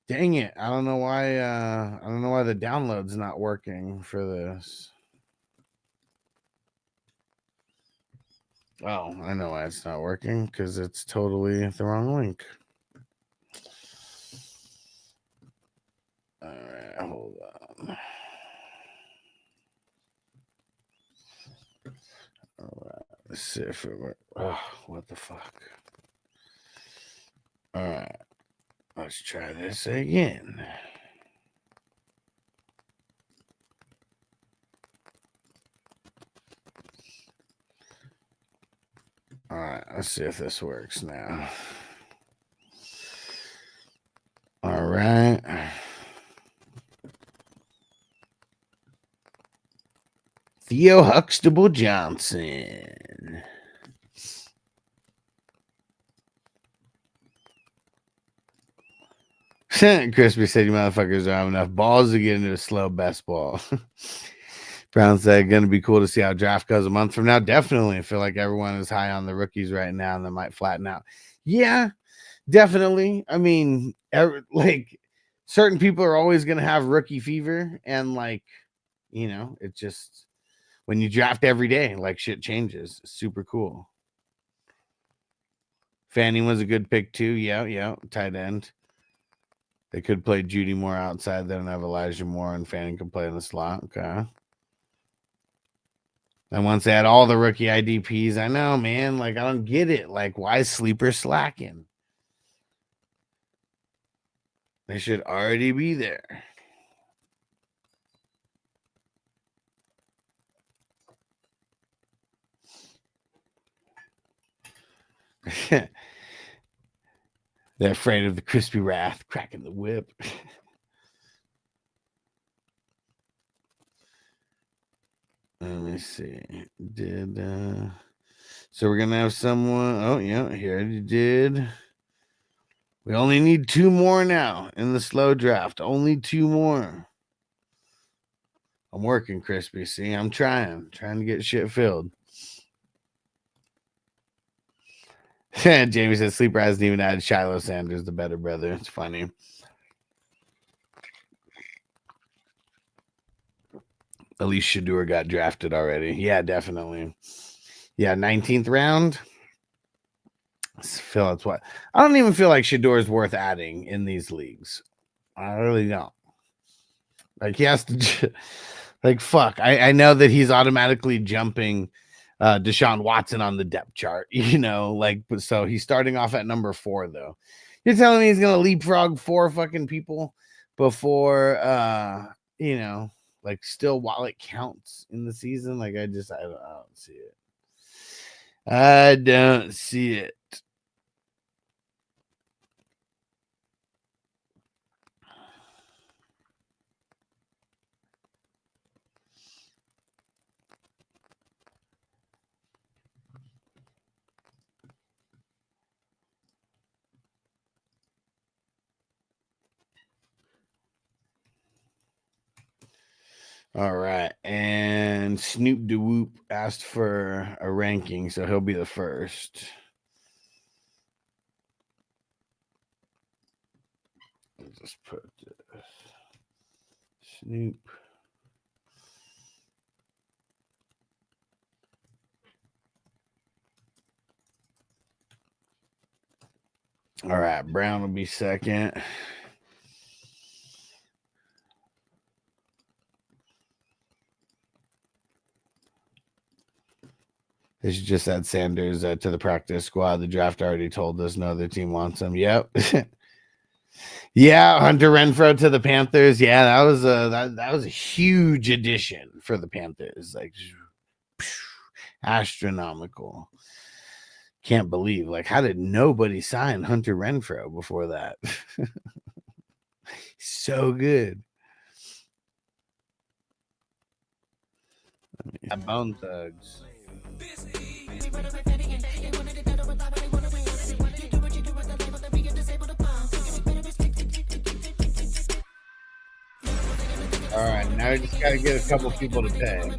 B: Dang it. I don't know why the download's not working for this. Oh, I know why it's not working, because it's totally the wrong link. All right, hold on. All right, let's see if it works. Oh, what the fuck? All right, let's try this again. All right, let's see if this works now. All right. Theo Huxtable Johnson. Crispy said, you motherfuckers don't have enough balls to get into a slow best ball. Brown said, going to be cool to see how draft goes a month from now. Definitely. I feel like everyone is high on the rookies right now and they might flatten out. Yeah, definitely. I mean, like certain people are always going to have rookie fever. And like, you know, it just, when you draft every day, like shit changes. It's super cool. Fanning was a good pick too. Yeah. Tight end. They could play Judy Moore outside, then have Elijah Moore, and Fanning could play in the slot. Okay. And once they had all the rookie IDPs, I know, man. Like, I don't get it. Like, why is Sleeper slacking? They should already be there. They're afraid of the crispy wrath cracking the whip. Let me see. So we're gonna have someone. Oh yeah, here it did. We only need 2 more now in the slow draft. Only 2 more. I'm working, Crispy. See, I'm trying to get shit filled. Jamie says Sleeper hasn't even added Shiloh Sanders, the better brother. It's funny. At least Shador got drafted already. Yeah, definitely. Yeah, 19th round. I feel that's what. I don't even feel like Shador is worth adding in these leagues. I really don't. Like he has to. Like fuck. I know that he's automatically jumping Deshaun Watson on the depth chart. You know, like so he's starting off at number 4 though. You're telling me he's gonna leapfrog 4 fucking people before like still while it counts in the season? Like I don't see it. I don't see it. All right, and Snoop DeWhoop asked for a ranking, so he'll be the first. Let's just put this. Snoop. All right, Brown will be second. They should just add Sanders to the practice squad. The draft already told us no other team wants him. Yep. Yeah, Hunter Renfrow to the Panthers. Yeah, that was a huge addition for the Panthers. Like astronomical. Can't believe. Like, how did nobody sign Hunter Renfrow before that? So good. Bone Thugs. All right, now we just got to get a couple people to pay.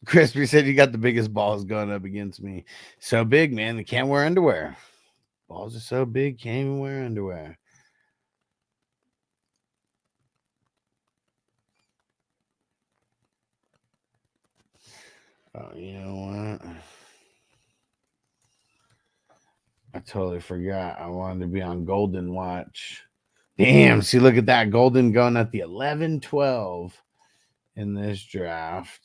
B: Crispy said you got the biggest balls going up against me. So big, man. They can't wear underwear. Balls are so big, can't even wear underwear. Oh, you know what? I totally forgot. I wanted to be on Golden Watch. Damn, see, look at that. Golden going at the 11-12 in this draft.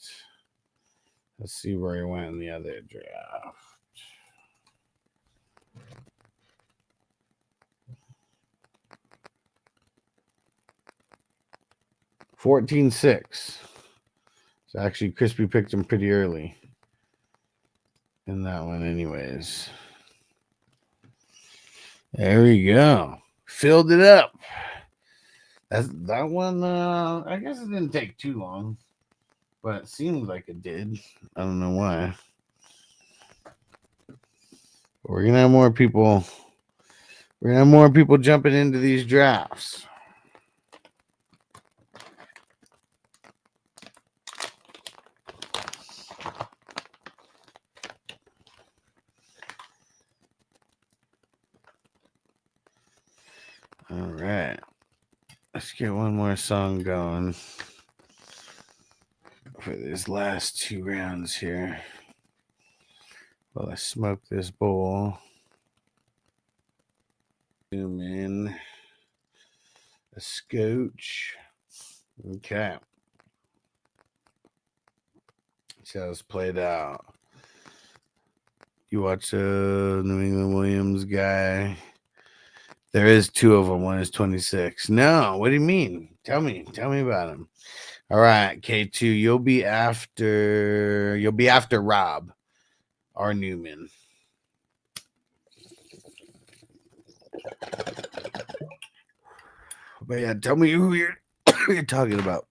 B: Let's see where he went in the other draft. $14.6. So actually, Crispy picked him pretty early in that one, anyways. There we go. Filled it up. That one. I guess it didn't take too long, but it seemed like it did. I don't know why. But we're gonna have more people. We're gonna have more people jumping into these drafts. All right. Let's get one more song going for these last 2 rounds here. While I smoke this bowl. Zoom in a scotch. Okay. See how it's played out. You watch New England Williams guy. There is 2 of them. One is 26. No, what do you mean? Tell me about him. All right, K2, you'll be after Rob R. Newman. But yeah, tell me who you're talking about.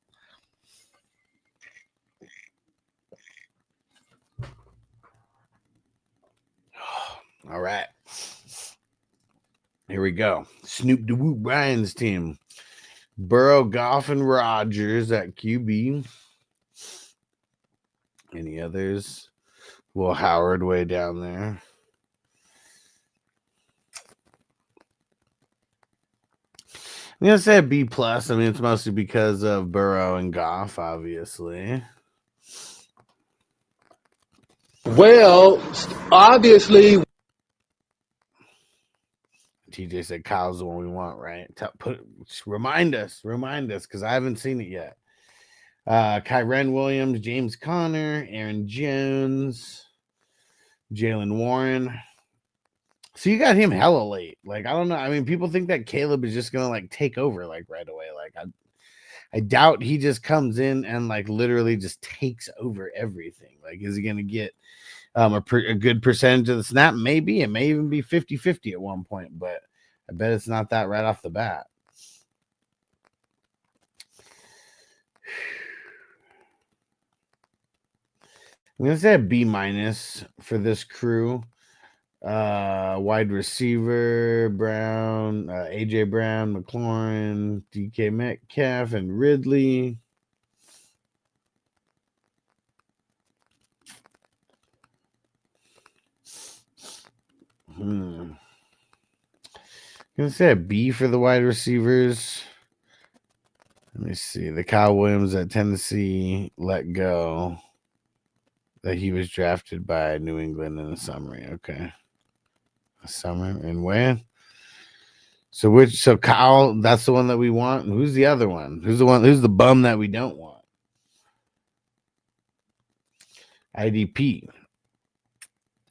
B: All right. Here we go. Snoop DeWhoop Ryan's team. Burrow, Goff, and Rodgers at QB. Any others? Will Howard way down there. I'm going to say a B+. I mean, it's mostly because of Burrow and Goff, obviously.
C: Well, Well, obviously.
B: TJ said Kyle's the one we want, right? Remind us, because I haven't seen it yet. Kyren Williams, James Conner, Aaron Jones, Jalen Warren. So you got him hella late. Like, I don't know. I mean, people think that Caleb is just gonna like take over like right away. Like, I doubt he just comes in and like literally just takes over everything. Like, is he gonna get a good percentage of the snap? Maybe. It may even be 50-50 at one point, but I bet it's not that right off the bat. I'm gonna say a B- for this crew. Wide receiver Brown, AJ Brown, McLaurin, DK Metcalf, and Ridley. I'm gonna say a B for the wide receivers. Let me see. The Kyle Williams at Tennessee let go. That he was drafted by New England in the summary. Okay. A summer and when? So Kyle, that's the one that we want. And who's the other one? Who's the bum that we don't want? IDP.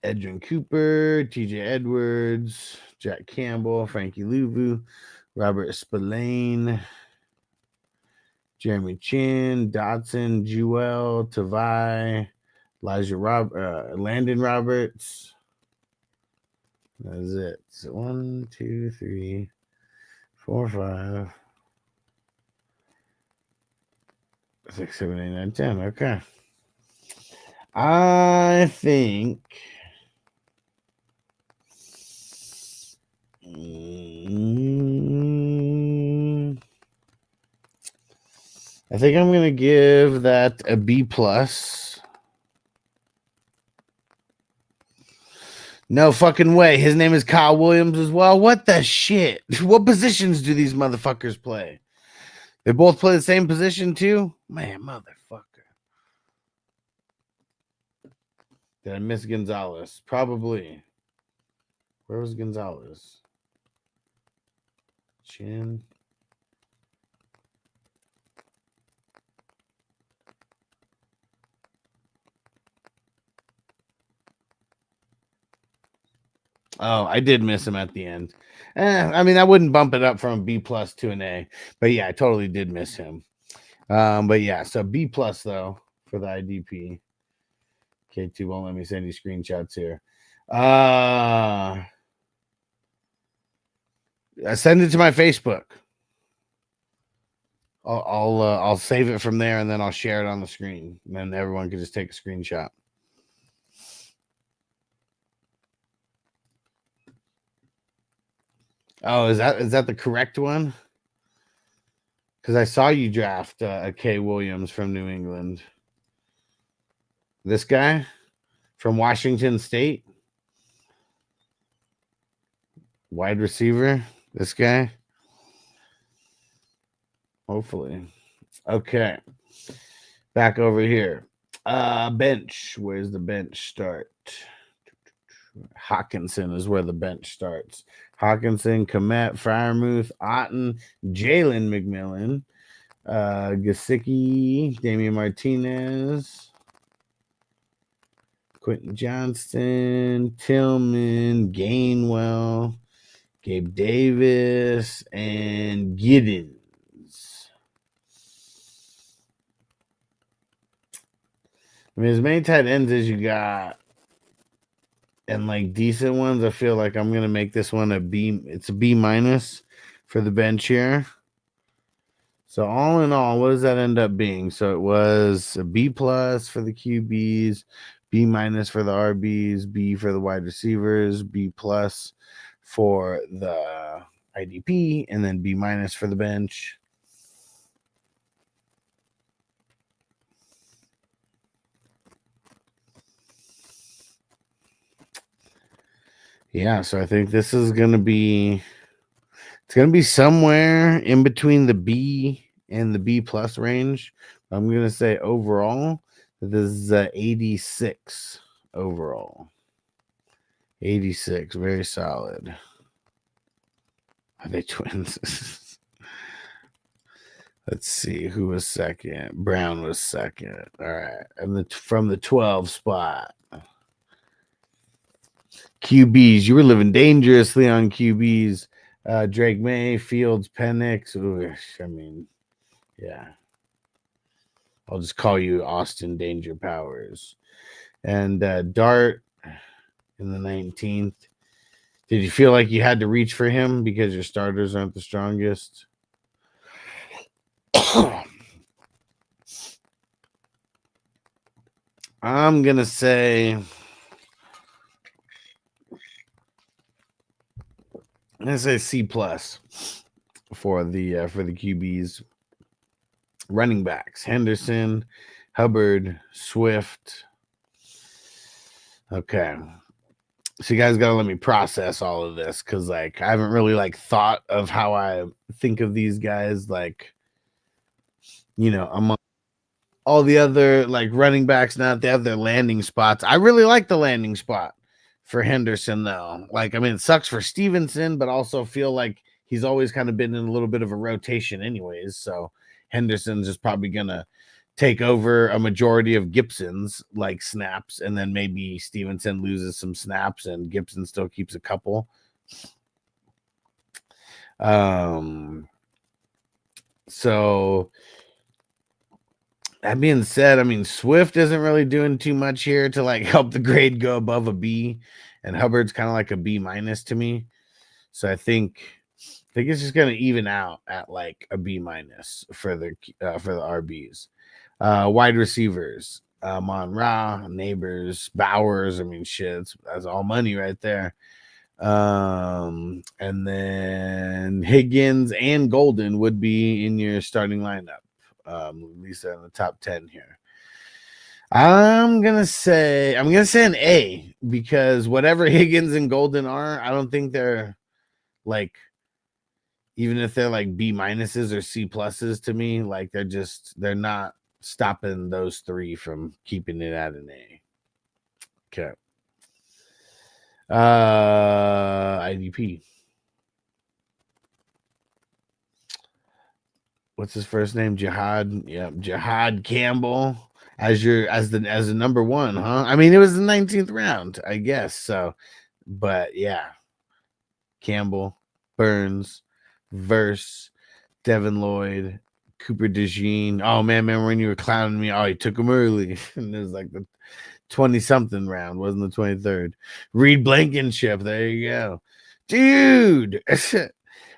B: Edwin Cooper, TJ Edwards, Jack Campbell, Frankie Louvu, Robert Spillane, Jeremy Chin, Dotson, Jewel, Tavai, Landon Roberts. That's it. So 1, 2, 3, 4, 5, 6, 7, 8, 9, 10. Okay. I think I'm gonna give that a B+. No fucking way. His name is Kyle Williams as well. What the shit? What positions do these motherfuckers play? They both play the same position too? Man, motherfucker. Did I miss Gonzalez? Probably. Where was Gonzalez? Chin. Oh, I did miss him at the end. I mean, I wouldn't bump it up from a B+ to an A, but yeah, I totally did miss him. But yeah, so B+ though for the IDP. K2 won't let me send you screenshots here. Send it to my Facebook. I'll save it from there and then I'll share it on the screen. And then everyone can just take a screenshot. Oh, is that the correct one? Because I saw you draft a K. Williams from New England. This guy from Washington State. Wide receiver. This guy. Hopefully. Okay. Back over here. Bench. Where's the bench start? Hawkinson is where the bench starts. Hawkinson, Komet, Freiermuth, Otten, Jalen McMillan, Gesicki, Damian Martinez, Quentin Johnston, Tillman, Gainwell, Gabe Davis, and Giddens. I mean, as many tight ends as you got and like decent ones, I feel like I'm going to make this one a B. It's a B- for the bench here. So all in all, what does that end up being? So it was a B+ for the QBs, B- for the RBs, B for the wide receivers, B+ for the IDP, and then B- for the bench. Yeah, so I think this is going to be, it's going to be somewhere in between the B and the B+ range. I'm going to say overall, this is 86 overall. 86, very solid. Are they twins? Let's see who was second. Brown was second. All right, and from the 12 spot. QBs, you were living dangerously on QBs. Drake May, Fields, Penix. Ooh, I mean, yeah. I'll just call you Austin Danger Powers. And Dart in the 19th. Did you feel like you had to reach for him because your starters aren't the strongest? I'm going to say... I'm gonna say C plus for the QBs. Running backs: Henderson, Hubbard, Swift. Okay, so you guys gotta let me process all of this because I haven't really thought of how I think of these guys among all the other running backs. Now they have their landing spots. I really like the landing spot for Henderson, though. It sucks for Stevenson, but also feel like he's always kind of been in a little bit of a rotation anyways. So Henderson's just probably going to take over a majority of Gibson's snaps, and then maybe Stevenson loses some snaps and Gibson still keeps a couple. So that being said, Swift isn't really doing too much here to help the grade go above a B, and Hubbard's kind of a B minus to me. So I think it's just going to even out at a B minus for the RBs. Wide receivers, Mon-Ra, Neighbors, Bowers. Shit, that's all money right there. And then Higgins and Golden would be in your starting lineup. At least in the top 10 here. I'm gonna say an A because whatever Higgins and Golden are, I don't think they're even if they're B minuses or C pluses to me, they're not stopping those three from keeping it at an A. Okay. IDP. What's his first name? Jihad. Yep, Jihad Campbell as the number one, huh? It was the 19th round, I guess. So, but yeah. Campbell, Burns, Verse, Devin Lloyd, Cooper DeJean. Oh man, when you were clowning me, he took him early. And it was the 20-something round, wasn't the 23rd. Reed Blankenship, there you go. Dude.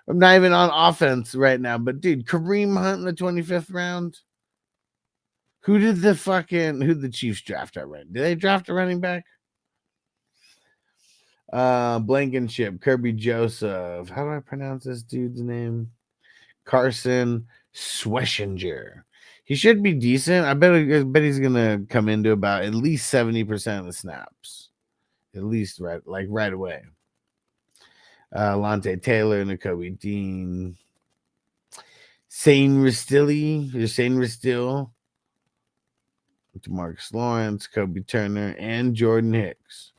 B: I'm not even on offense right now, but dude, Kareem Hunt in the 25th round. Who did the Chiefs draft at right? Did they draft a running back? Blankenship, Kirby Joseph. How do I pronounce this dude's name? Carson Schwessinger. He should be decent. I bet he's gonna come into about at least 70% of the snaps. At least right away. Lante Taylor, Nakobe Dean, Shane Ristil, DeMarcus Lawrence, Kobe Turner, and Jordan Hicks.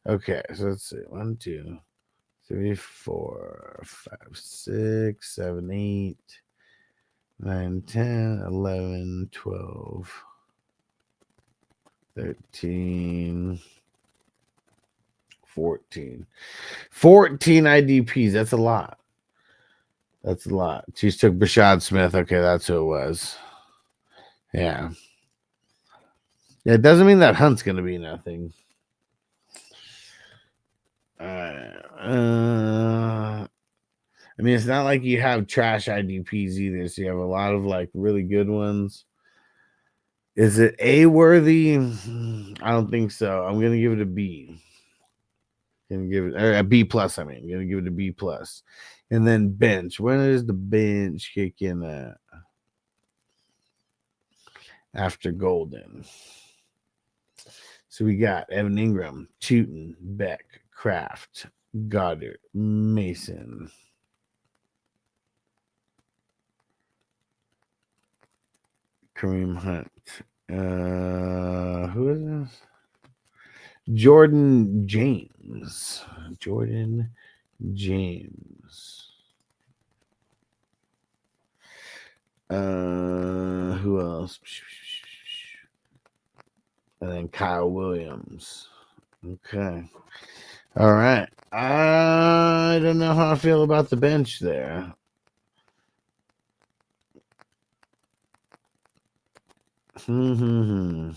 B: Okay, so let's see. 1, 2, 3, 4, 5, 6, 7, 8, 9, 10, 11, 12, 13, 14 IDPs. That's a lot. Chiefs took Brashad Smith. Okay, that's who it was. Yeah, it doesn't mean that Hunt's gonna be nothing. It's not like you have trash IDPs either, so you have a lot of really good ones. Is it A worthy? I don't think so. I'm gonna give it a B. Gonna give it a B plus. Gonna give it a B plus, and then bench. When does the bench kick in at? After Golden. So we got Evan Ingram, Chutin, Beck, Kraft, Goddard, Mason, Kareem Hunt. Who is this? Jordan James. Jordan James. Who else? And then Kyle Williams. Okay. All right. I don't know how I feel about the bench there. And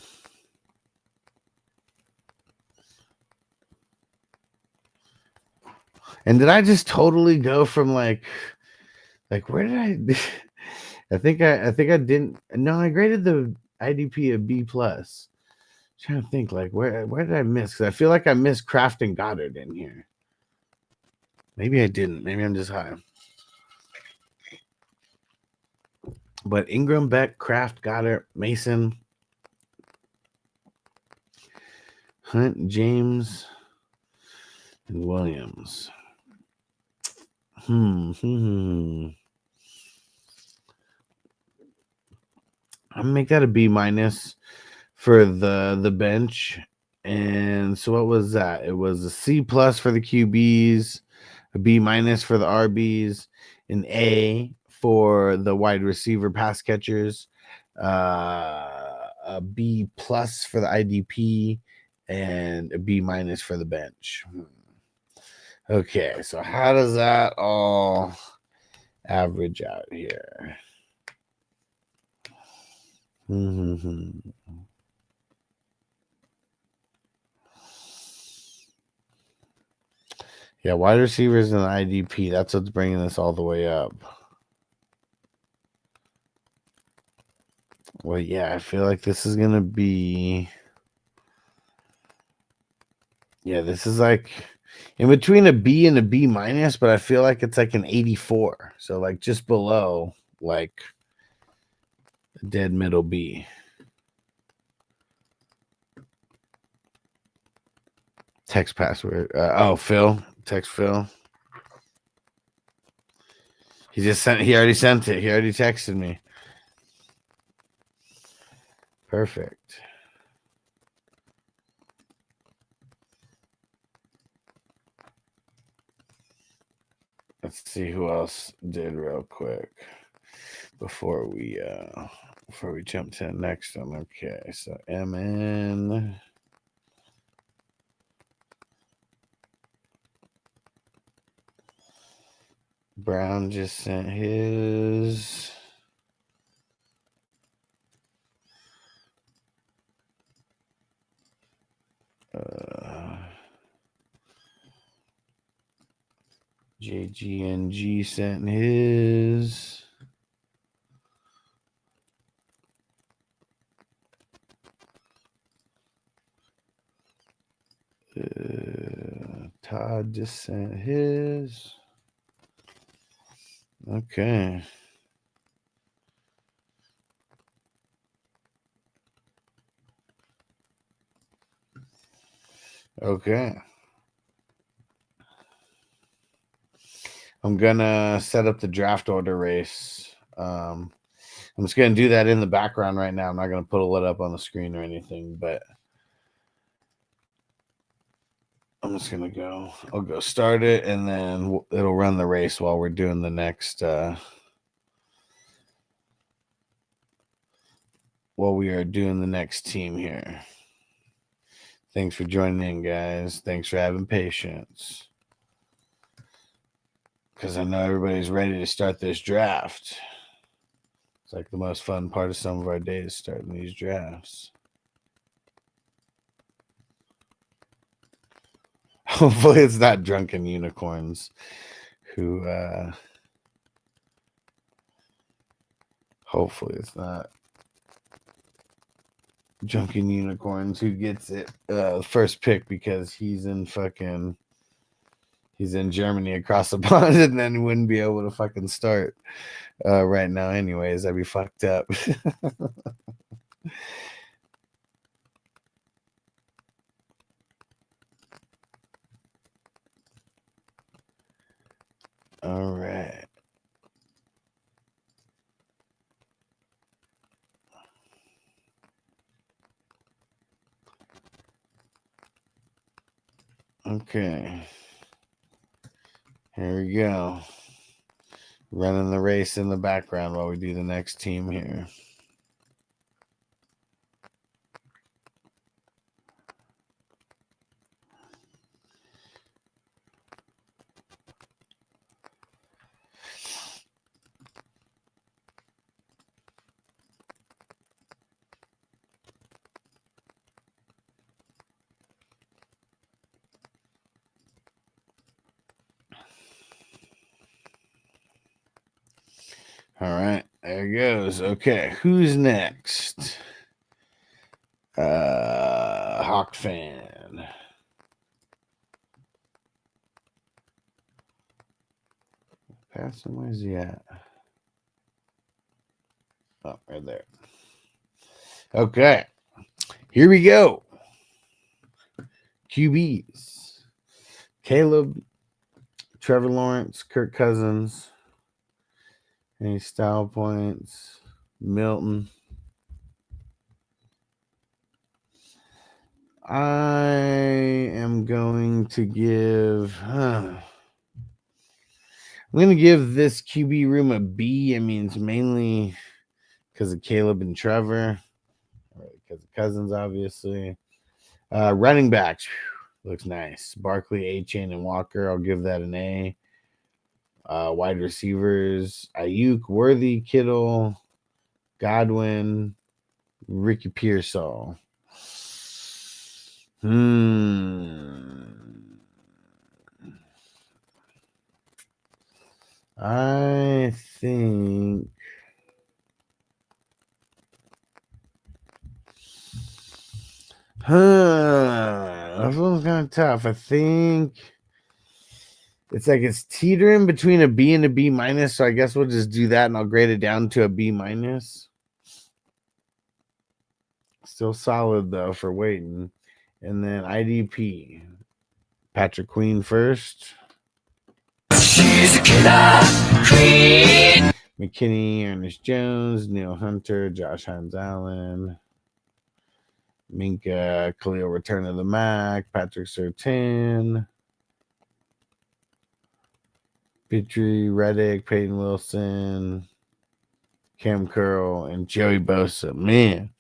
B: did I just totally go from like where did I I think I didn't. No, I graded the IDP a B plus. Trying to think like where did I miss? Because I feel like I missed Kraft and Goddard in here. Maybe I didn't. Maybe I'm just high. But Ingram, Beck, Kraft, Goddard, Mason, Hunt, James, and Williams. I'm gonna make that a B minus for the bench. And so what was that? It was a C plus for the QBs, a B minus for the RBs, an A for the wide receiver pass catchers, a B plus for the IDP, and a B minus for the bench. Okay, so how does that all average out here? Yeah, wide receivers and IDP. That's what's bringing this all the way up. Well, yeah, I feel like this is going to be... Yeah, this is like in between a B and a B minus, but I feel like it's like an 84. So like just below like a dead middle B. Text password. Phil. Text Phil. He already sent it. He already texted me. Perfect. Let's see who else did real quick before we jump to the next one. Okay, so MN. Brown just sent his. JGNG sent his. Todd just sent his. Okay. Okay. I'm gonna set up the draft order race. I'm just gonna do that in the background right now. I'm not gonna put a lit up on the screen or anything, but I'm just gonna go. I'll go start it, and then it'll run the race while we're doing the next. While we are doing the next team here. Thanks for joining in, guys. Thanks for having patience. Because I know everybody's ready to start this draft. It's like the most fun part of some of our days, starting these drafts. Hopefully it's not drunken unicorns who hopefully it's not drunken unicorns who gets it first pick because he's in Germany across the pond, and then he wouldn't be able to fucking start right now anyways. That'd be fucked up. All right. Okay. Here we go. Running the race in the background while we do the next team here. All right, there it goes. Okay, who's next? Hawk fan. Pass him, where's he at? Oh, right there. Okay, here we go. QBs. Caleb, Trevor Lawrence, Kirk Cousins. Any style points? Milton. I am going to give. I'm going to give this QB room a B. I mean, it's mainly because of Caleb and Trevor, because of Cousins, obviously. Running backs, looks nice. Barkley, A-Chain, and Walker. I'll give that an A. Wide receivers, Ayuk, Worthy, Kittle, Godwin, Ricky Pearsall. I think that one's kind of tough. I think it's like it's teetering between a B and a B minus. So I guess we'll just do that and I'll grade it down to a B minus. Still solid though for waiting. And then IDP. Patrick Queen first. She's a killer queen. McKinney, Ernest Jones, Neil Hunter, Josh Hines Allen, Minka, Khalil Return of the Mac, Patrick Surtain, Petrie, Reddick, Peyton Wilson, Cam Curl, and Joey Bosa. Man,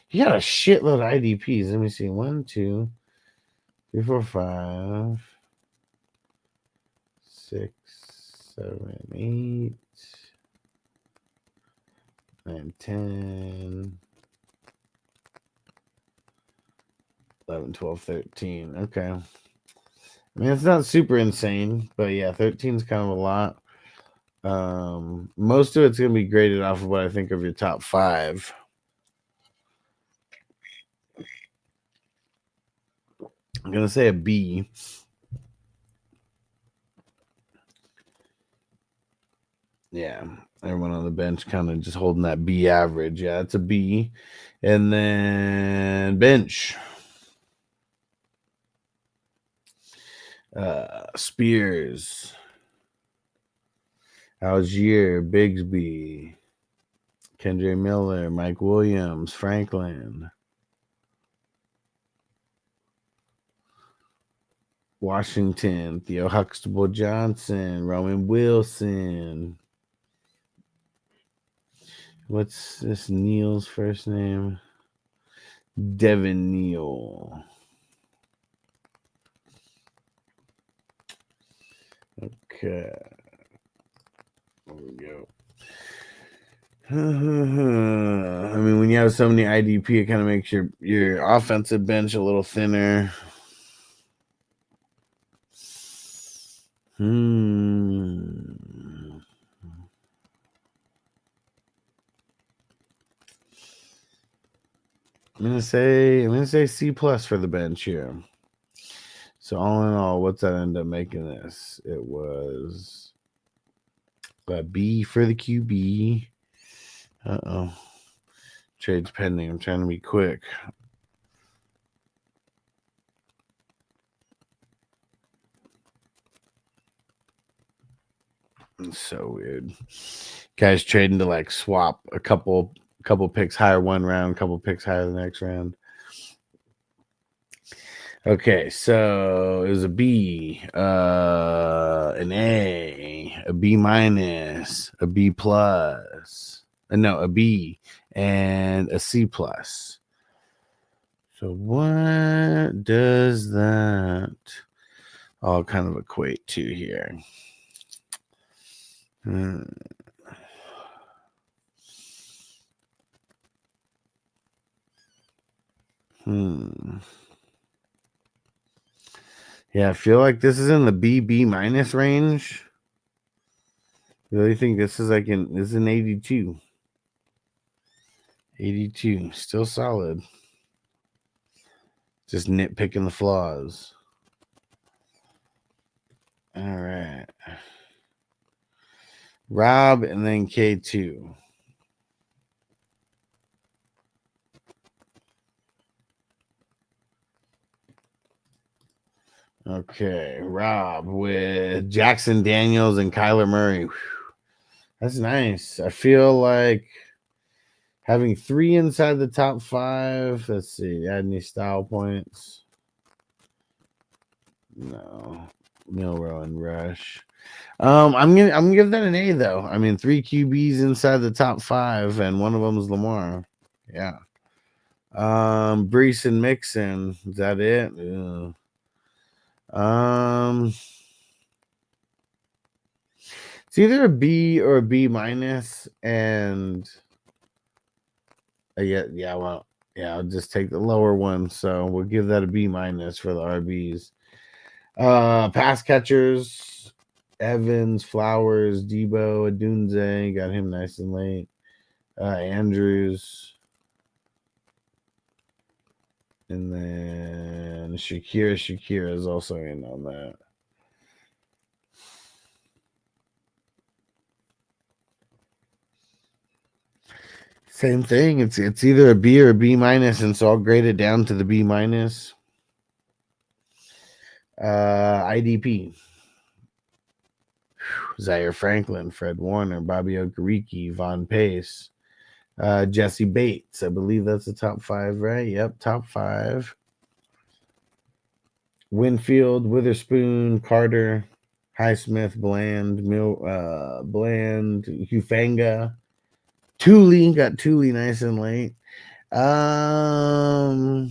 B: you got a shitload of IDPs. Let me see. 1, 2, 3, 4, 5, 6, 7, 8, 9, 10, 11, 12, 13. Okay. I mean, it's not super insane, but yeah, 13 is kind of a lot. Most of it's going to be graded off of what I think of your top 5. I'm going to say a B. Yeah, everyone on the bench kind of just holding that B average. Yeah, it's a B. And then bench. Spears, Algier, Bigsby, Kendre Miller, Mike Williams, Franklin, Washington, Theo Huxtable Johnson, Roman Wilson. What's this Neil's first name? Devin Neal. Okay. There we go. I mean, when you have so many IDP, it kind of makes your offensive bench a little thinner. I'm gonna say C+ for the bench here. So all in all, what's that end up making this? It was a B for the QB. Uh-oh. Trade's pending. I'm trying to be quick. It's so weird. Guys trading to like swap a couple picks higher one round, couple picks higher the next round. Okay, so it was a B, an A, B minus, a B plus, no, a B, and a C plus. So what does that all kind of equate to here? Hmm. Yeah, I feel like this is in the B minus range. Really think this is like this is an 82. 82, still solid. Just nitpicking the flaws. All right. Rob and then K2. Okay, Rob with Jackson Daniels and Kyler Murray. Whew. That's nice. I feel like having 3 inside the top 5. Let's see. Add any style points? No. Milrow and Rush. I'm gonna give that an A though. I mean, 3 QBs inside the top 5, and one of them is Lamar. Yeah. Brees and Mixon. Is that it? Yeah. It's either a B or a B minus, and well, I'll just take the lower one. So we'll give that a B minus for the RBs. Pass catchers: Evans, Flowers, Debo, Adunze. Got him nice and late. Andrews. And then Shakira is also in on that. Same thing. It's either a B or a B minus, and so I'll grade it down to the B minus. IDP. Zaire Franklin, Fred Warner, Bobby Okereke, Von Pace, Jesse Bates. I believe that's the top 5, right? Yep, top 5. Winfield, Witherspoon, Carter, Highsmith, Bland, Bland, Hufanga. Thule, got Thule nice and late. I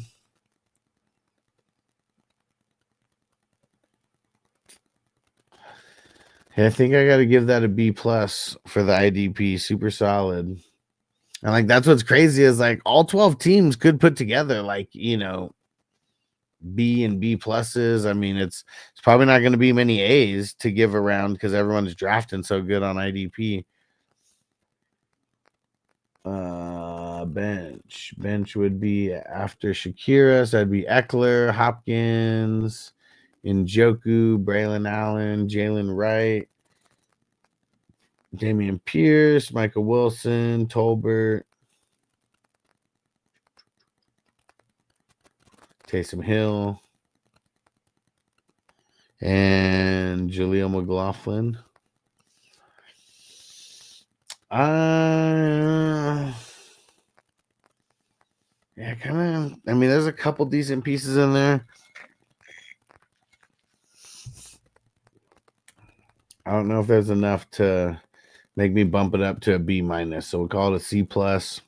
B: think I got to give that a B plus for the IDP. Super solid. And like that's what's crazy is like all 12 teams could put together like B and B pluses. I mean, it's probably not going to be many A's to give around because everyone's drafting so good on IDP. Bench would be after Shakira, so that'd be Eckler, Hopkins, Njoku, Braylon Allen, Jalen Wright, Damian Pierce, Michael Wilson, Tolbert, Taysom Hill, and Jaleel McLaughlin. Yeah, kind of. I mean, there's a couple decent pieces in there. I don't know if there's enough to make me bump it up to a B minus. So we'll call it a C plus.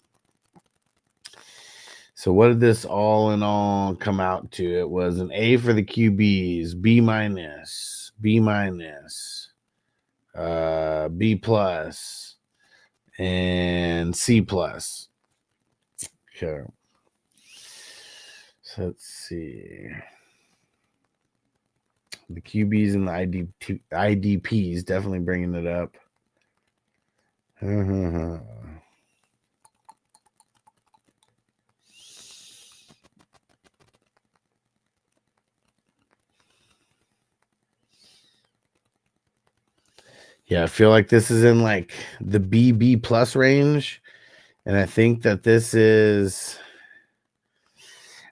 B: So what did this all in all come out to? It was an A for the QBs, B minus, B minus, B plus, and C plus. Okay. So let's see. The QBs and the IDPs definitely bringing it up. Yeah, I feel like this is in like the B plus range. And I think that this is,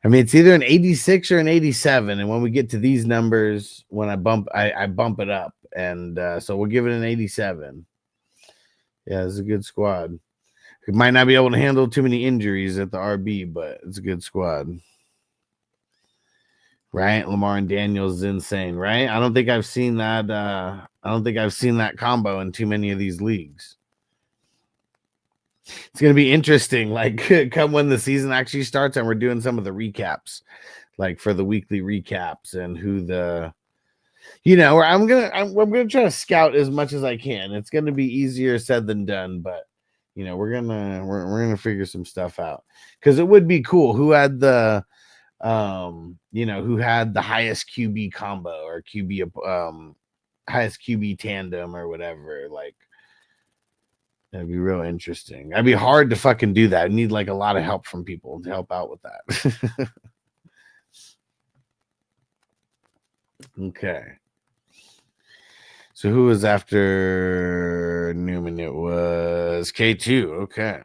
B: I mean, it's either an 86 or an 87. And when we get to these numbers, when I bump it up. And so we'll give it an 87. Yeah, it's a good squad. We might not be able to handle too many injuries at the RB, but it's a good squad. Right? Lamar and Daniels is insane, right? I don't think I've seen that. I don't think I've seen that combo in too many of these leagues. It's gonna be interesting, like come when the season actually starts and we're doing some of the recaps, like for the weekly recaps and who the I'm gonna try to scout as much as I can. It's gonna be easier said than done, but we're gonna figure some stuff out because it would be cool who had the who had the highest QB combo or highest QB tandem or whatever. Like that'd be real interesting. That'd be hard to fucking do that. I need like a lot of help from people to help out with that. Okay. So who was after Newman? It was K2. Okay.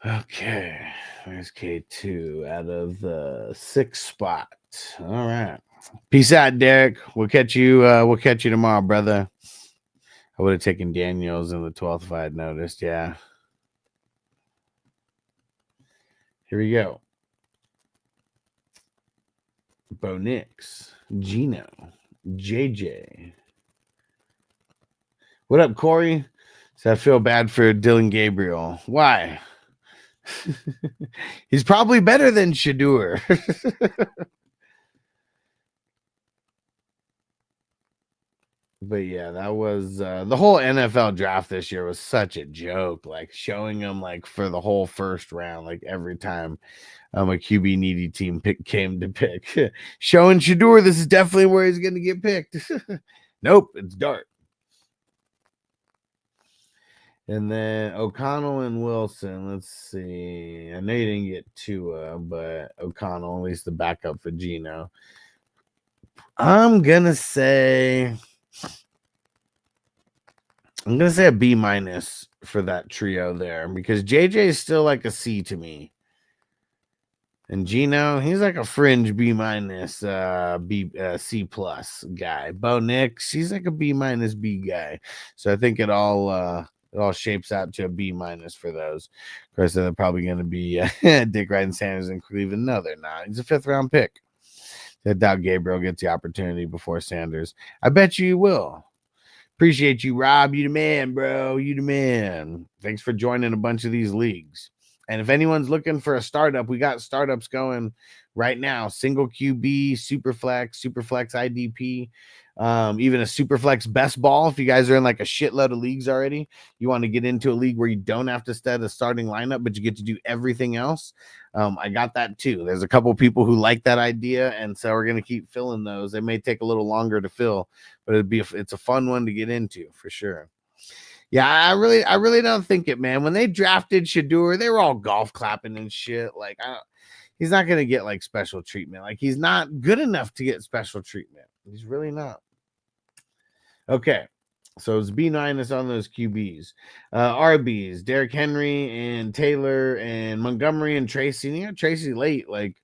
B: Okay, there's K2 out of the 6th spot. All right. Peace out, Derek. We'll catch you tomorrow, brother. I would have taken Daniels in the 12th if I had noticed. Yeah. Here we go. Bo Nix, Gino, JJ. What up, Corey? So I feel bad for Dylan Gabriel. Why? He's probably better than Shadur. But yeah, that was the whole NFL draft this year was such a joke. Like showing them like for the whole first round, like every time a QB needy team came to pick, showing Shadur this is definitely where he's going to get picked. Nope, it's Dart. And then O'Connell and Wilson. Let's see. I know you didn't get Tua, but O'Connell, at least the backup for Gino. I'm gonna say a B- for that trio there because JJ is still like a C to me. And Gino, he's like a fringe B-, C+ guy. Bo Nix, he's like a B- B guy. So I think it all shapes out to a B- for those. Of course, they're probably going to be Dick Wright and Sanders in Cleveland. No, they're not. He's a 5th round pick. I doubt Gabriel gets the opportunity before Sanders. I bet you will. Appreciate you, Rob. You the man, bro. You the man. Thanks for joining a bunch of these leagues. And if anyone's looking for a startup, we got startups going right now. Single QB, Superflex IDP, even a Superflex best ball. If you guys are in like a shitload of leagues already, you want to get into a league where you don't have to set a starting lineup, but you get to do everything else. I got that too. There's a couple of people who like that idea, and so we're going to keep filling those. It may take a little longer to fill, but it's a fun one to get into for sure. Yeah, I really don't think it, man. When they drafted Shadur, they were all golf clapping and shit. Like, he's not gonna get like special treatment. Like, he's not good enough to get special treatment. He's really not. Okay, so it's B- on those QBs. RBs, Derrick Henry and Taylor and Montgomery and Tracy. You know, Tracy late. Like,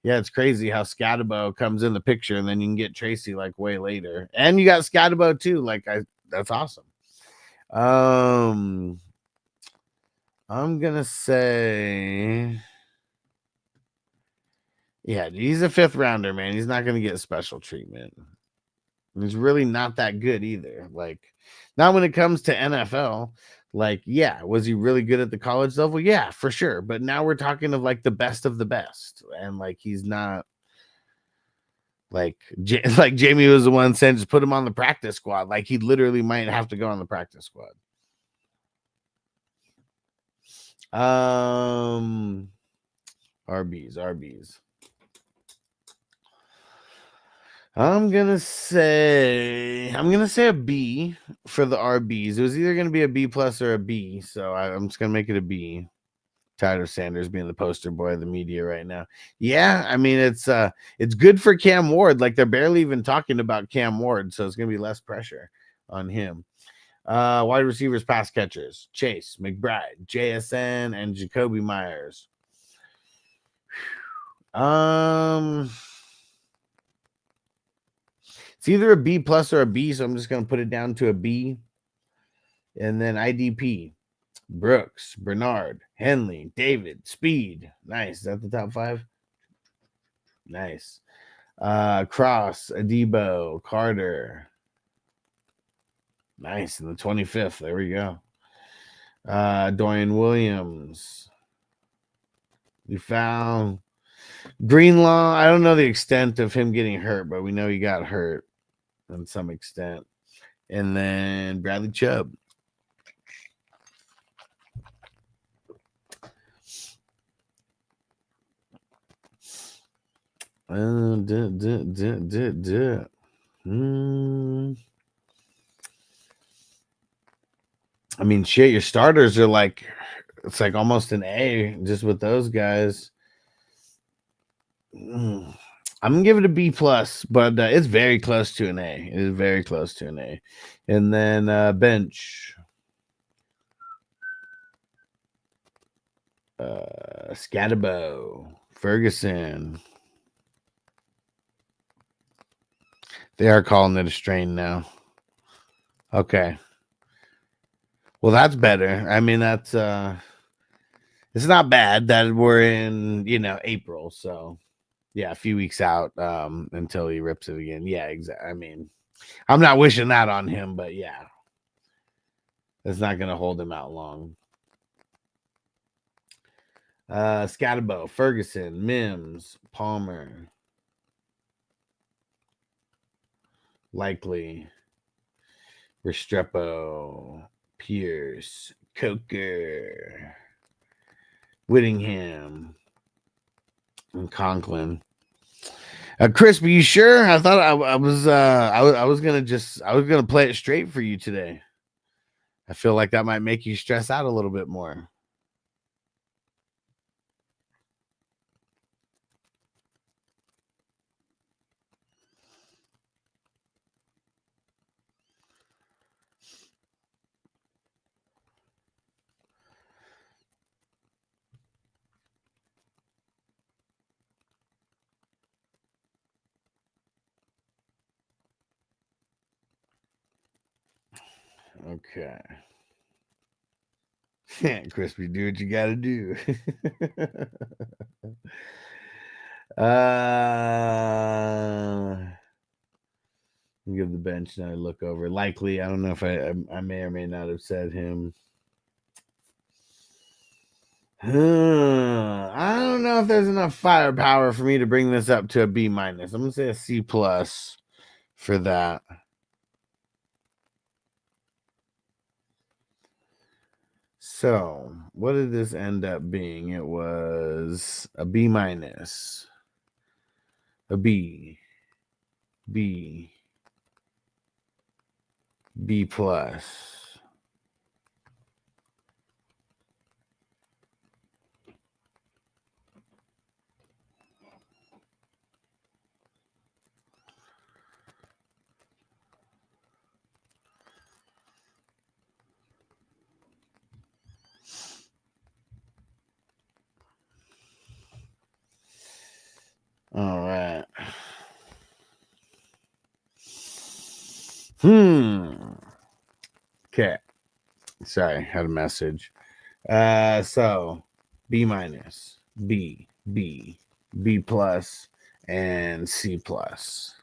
B: yeah, it's crazy how Scatabo comes in the picture, and then you can get Tracy like way later. And you got Scatabo too. Like, that's awesome. I'm gonna say, yeah, he's a 5th rounder, man. He's not gonna get special treatment. He's really not that good either. Like, not when it comes to NFL. Like, yeah, was he really good at the college level? Yeah, for sure. But now we're talking of like the best of the best, and like he's not. Like Jamie was the one saying, just put him on the practice squad. Like he literally might have to go on the practice squad. RBs. I'm gonna say a B for the RBs. It was either gonna be a B+ or a B, so I'm just gonna make it a B. Tired of Sanders being the poster boy of the media right now. Yeah, I mean it's good for Cam Ward. Like they're barely even talking about Cam Ward, so it's gonna be less pressure on him. Wide receivers, pass catchers: Chase, McBride, JSN, and Jacoby Myers. It's either a B plus or a B, so I'm just gonna put it down to a B. And then IDP: Brooks, Bernard, Henley, David, Speed. Nice. Is that the top 5? Nice. Cross, Adebo, Carter. Nice. In the 25th. There we go. Dorian Williams. We found Greenlaw. I don't know the extent of him getting hurt, but we know he got hurt to some extent. And then Bradley Chubb. I mean, shit, your starters are like, it's like almost an A just with those guys. I'm gonna give it a B plus, but it's very close to an A. It is very close to an A. And then bench. Scatterbo, Ferguson. They are calling it a strain now. Okay. Well, that's better. I mean, that's it's not bad that we're in, April. So yeah, a few weeks out until he rips it again. Yeah, exactly. I mean, I'm not wishing that on him, but yeah. It's not gonna hold him out long. Scatterbo, Ferguson, Mims, Palmer. Likely, Restrepo, Pierce, Coker, Whittingham, and Conklin. Chris, are you sure? I thought I was gonna play it straight for you today. I feel like that might make you stress out a little bit more. Okay. Crispy, do what you gotta do. Give the bench another look over. Likely, I don't know if I may or may not have said him. I don't know if there's enough firepower for me to bring this up to a B minus. I'm gonna say a C plus for that. So, what did this end up being? It was a B minus, a B, B, B plus. All right. Okay. Sorry, had a message. So B minus, B, B, B plus, and C plus.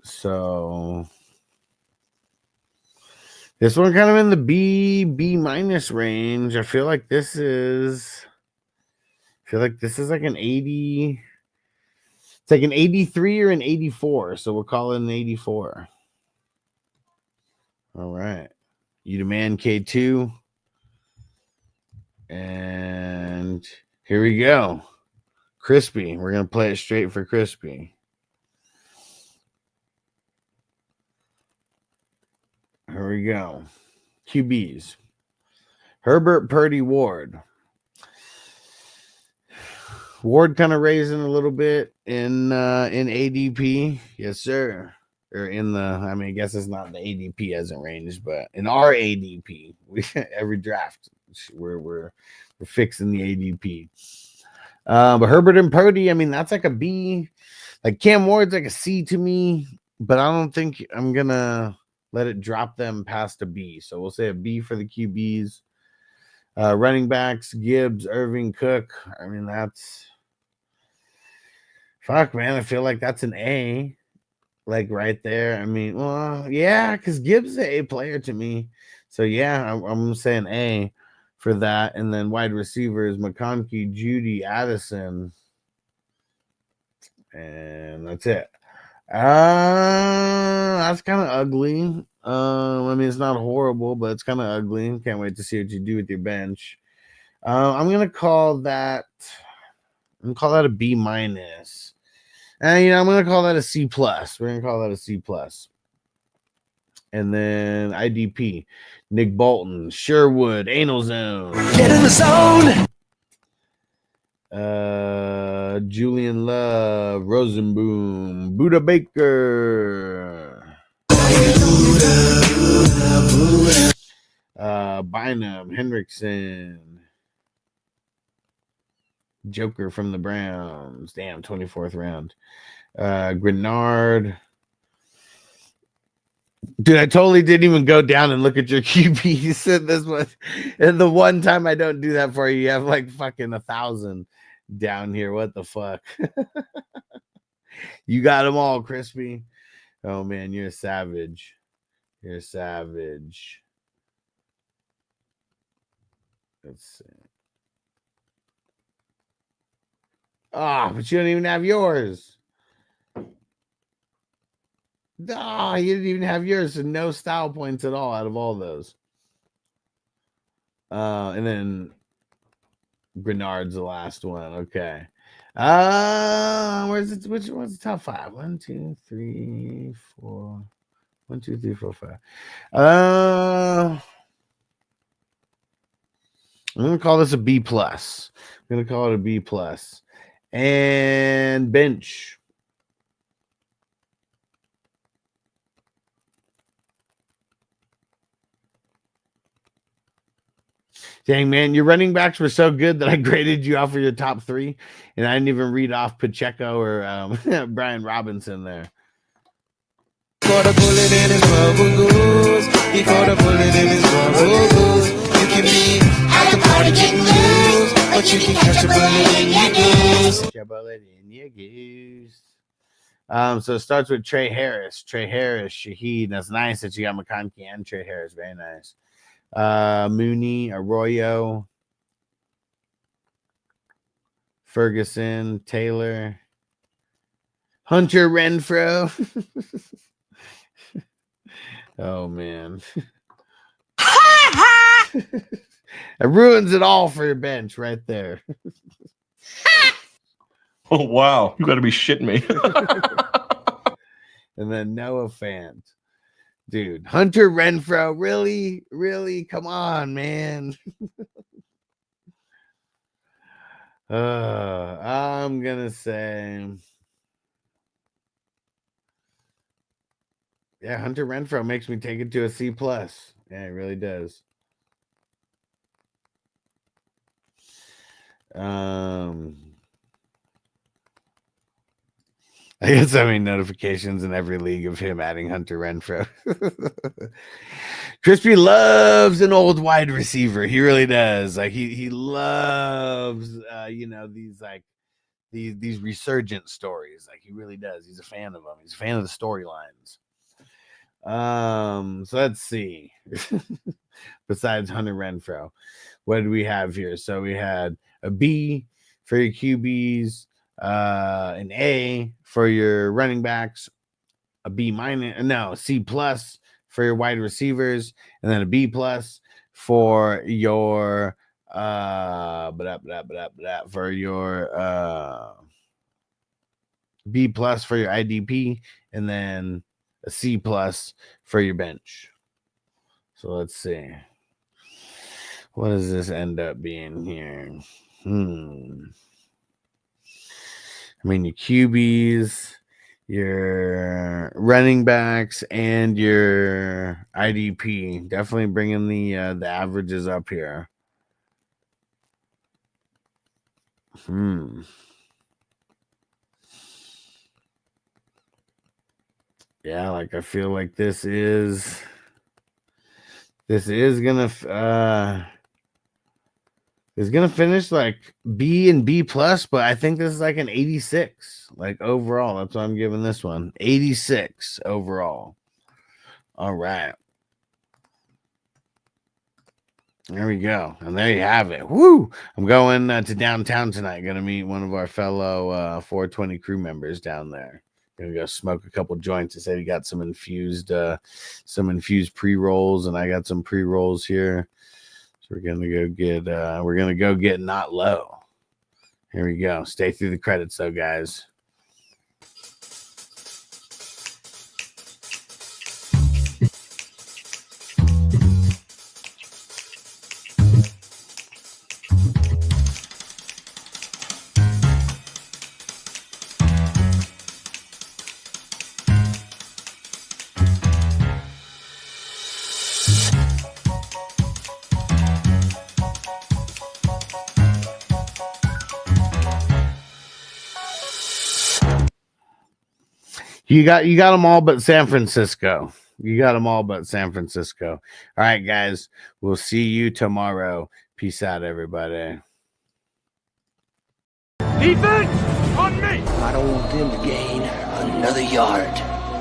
B: So this one kind of in the B minus range. I feel like this is like an 80. It's like an 83 or an 84. So we'll call it an 84. All right. You demand K2. And here we go. Crispy. We're going to play it straight for Crispy. Here we go. QBs. Herbert, Purdy, Ward. Ward kind of raising a little bit in ADP. Yes, sir. or in the, I mean, I guess it's not the ADP hasn't ranged, but in our ADP, we every draft we're fixing the ADP. But Herbert and Purdy, I mean, that's like a B. Like Cam Ward's like a C to me, but I don't think I'm gonna let it drop them past a B. So we'll say a B for the QBs. Running backs, Gibbs, Irving, Cook. I mean, that's fuck, man. I feel like that's an A, like right there. I mean, well, yeah, because Gibbs is an A player to me. So yeah, I'm saying A for that. And then wide receivers, McConkey, Judy, Addison. And that's it. That's kind of ugly. I mean, it's not horrible, but it's kind of ugly. Can't wait to see what you do with your bench. I'm gonna call that. I'm gonna call that a B minus. And I'm gonna call that a C plus. We're gonna call that a C plus. And then IDP, Nick Bolton, Sherwood, Anal Zone. Get in the zone. Julian Love, Rosenboom, Buda Baker, Bynum, Hendrickson, Joker from the Browns. Damn, 24th round. Grenard. Dude, I totally didn't even go down and look at your QB. You said this was, and the one time I don't do that for you, you have like fucking 1,000 down here. What the fuck? You got them all, Crispy. Oh man, you're a savage. You're a savage. Let's see. But you don't even have yours. You didn't even have yours, so no style points at all out of all those. And then Grenard's the last one. Okay. Where's it? Which one's the top 5? 1, 2, 3, 4. 1, 2, 3, 4, 5. I'm gonna call this a B plus. I'm gonna call it a B plus. And bench. Dang, man, your running backs were so good that I graded you off of your top 3, and I didn't even read off Pacheco or Brian Robinson there.
G: Caught a bullet in his bubble goose. He caught a bullet in his bubble goose. You can be at the party getting loose, but you can catch a bullet in your goose.
B: Catch a bullet in your goose. So it starts with Trey Harris. Trey Harris, Shaheed. That's nice that you got McConkey and Trey Harris. Very nice. Mooney, Arroyo, Ferguson, Taylor, Hunter Renfro. Oh man. It ruins it all for your bench right there.
H: Oh wow, you gotta be shitting me.
B: And then Noah Fant. Dude, Hunter Renfro, really? Really? Come on, man. I'm gonna say, yeah, Hunter Renfro makes me take it to a C plus. Yeah, it really does. I get so many notifications in every league of him adding Hunter Renfro. Crispy loves an old wide receiver. He really does. Like he loves these like these resurgent stories. Like he really does. He's a fan of them. He's a fan of the storylines. So let's see. Besides Hunter Renfro, what did we have here? So we had a B for your QBs, an A for your running backs, a B minus, no, C plus for your wide receivers, and then a B plus for your for your B plus for your IDP, and then a C plus for your bench. So let's see. What does this end up being here? I mean, your QBs, your running backs and your IDP. Definitely bringing the averages up here. Yeah, like I feel like this is gonna finish like B and B plus, but I think this is like an 86, like overall. That's why I'm giving this one 86 overall. All right. There we go. And there you have it. Woo! I'm going to downtown tonight. Going to meet one of our fellow 420 crew members down there. Going to go smoke a couple joints. They said he got some infused pre-rolls, and I got some pre-rolls here. So we're going to go get Not Low. Here we go. Stay through the credits though, guys. You got them all but San Francisco. You got them all but San Francisco. All right, guys. We'll see you tomorrow. Peace out, everybody.
I: Defense on me.
G: I don't want them to gain another yard.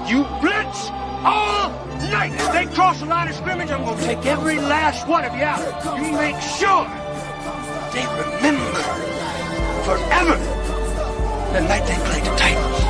I: You blitz all night. If they cross the line of scrimmage, I'm going to take every last one of you out. You make sure they remember forever the night they played the Titans.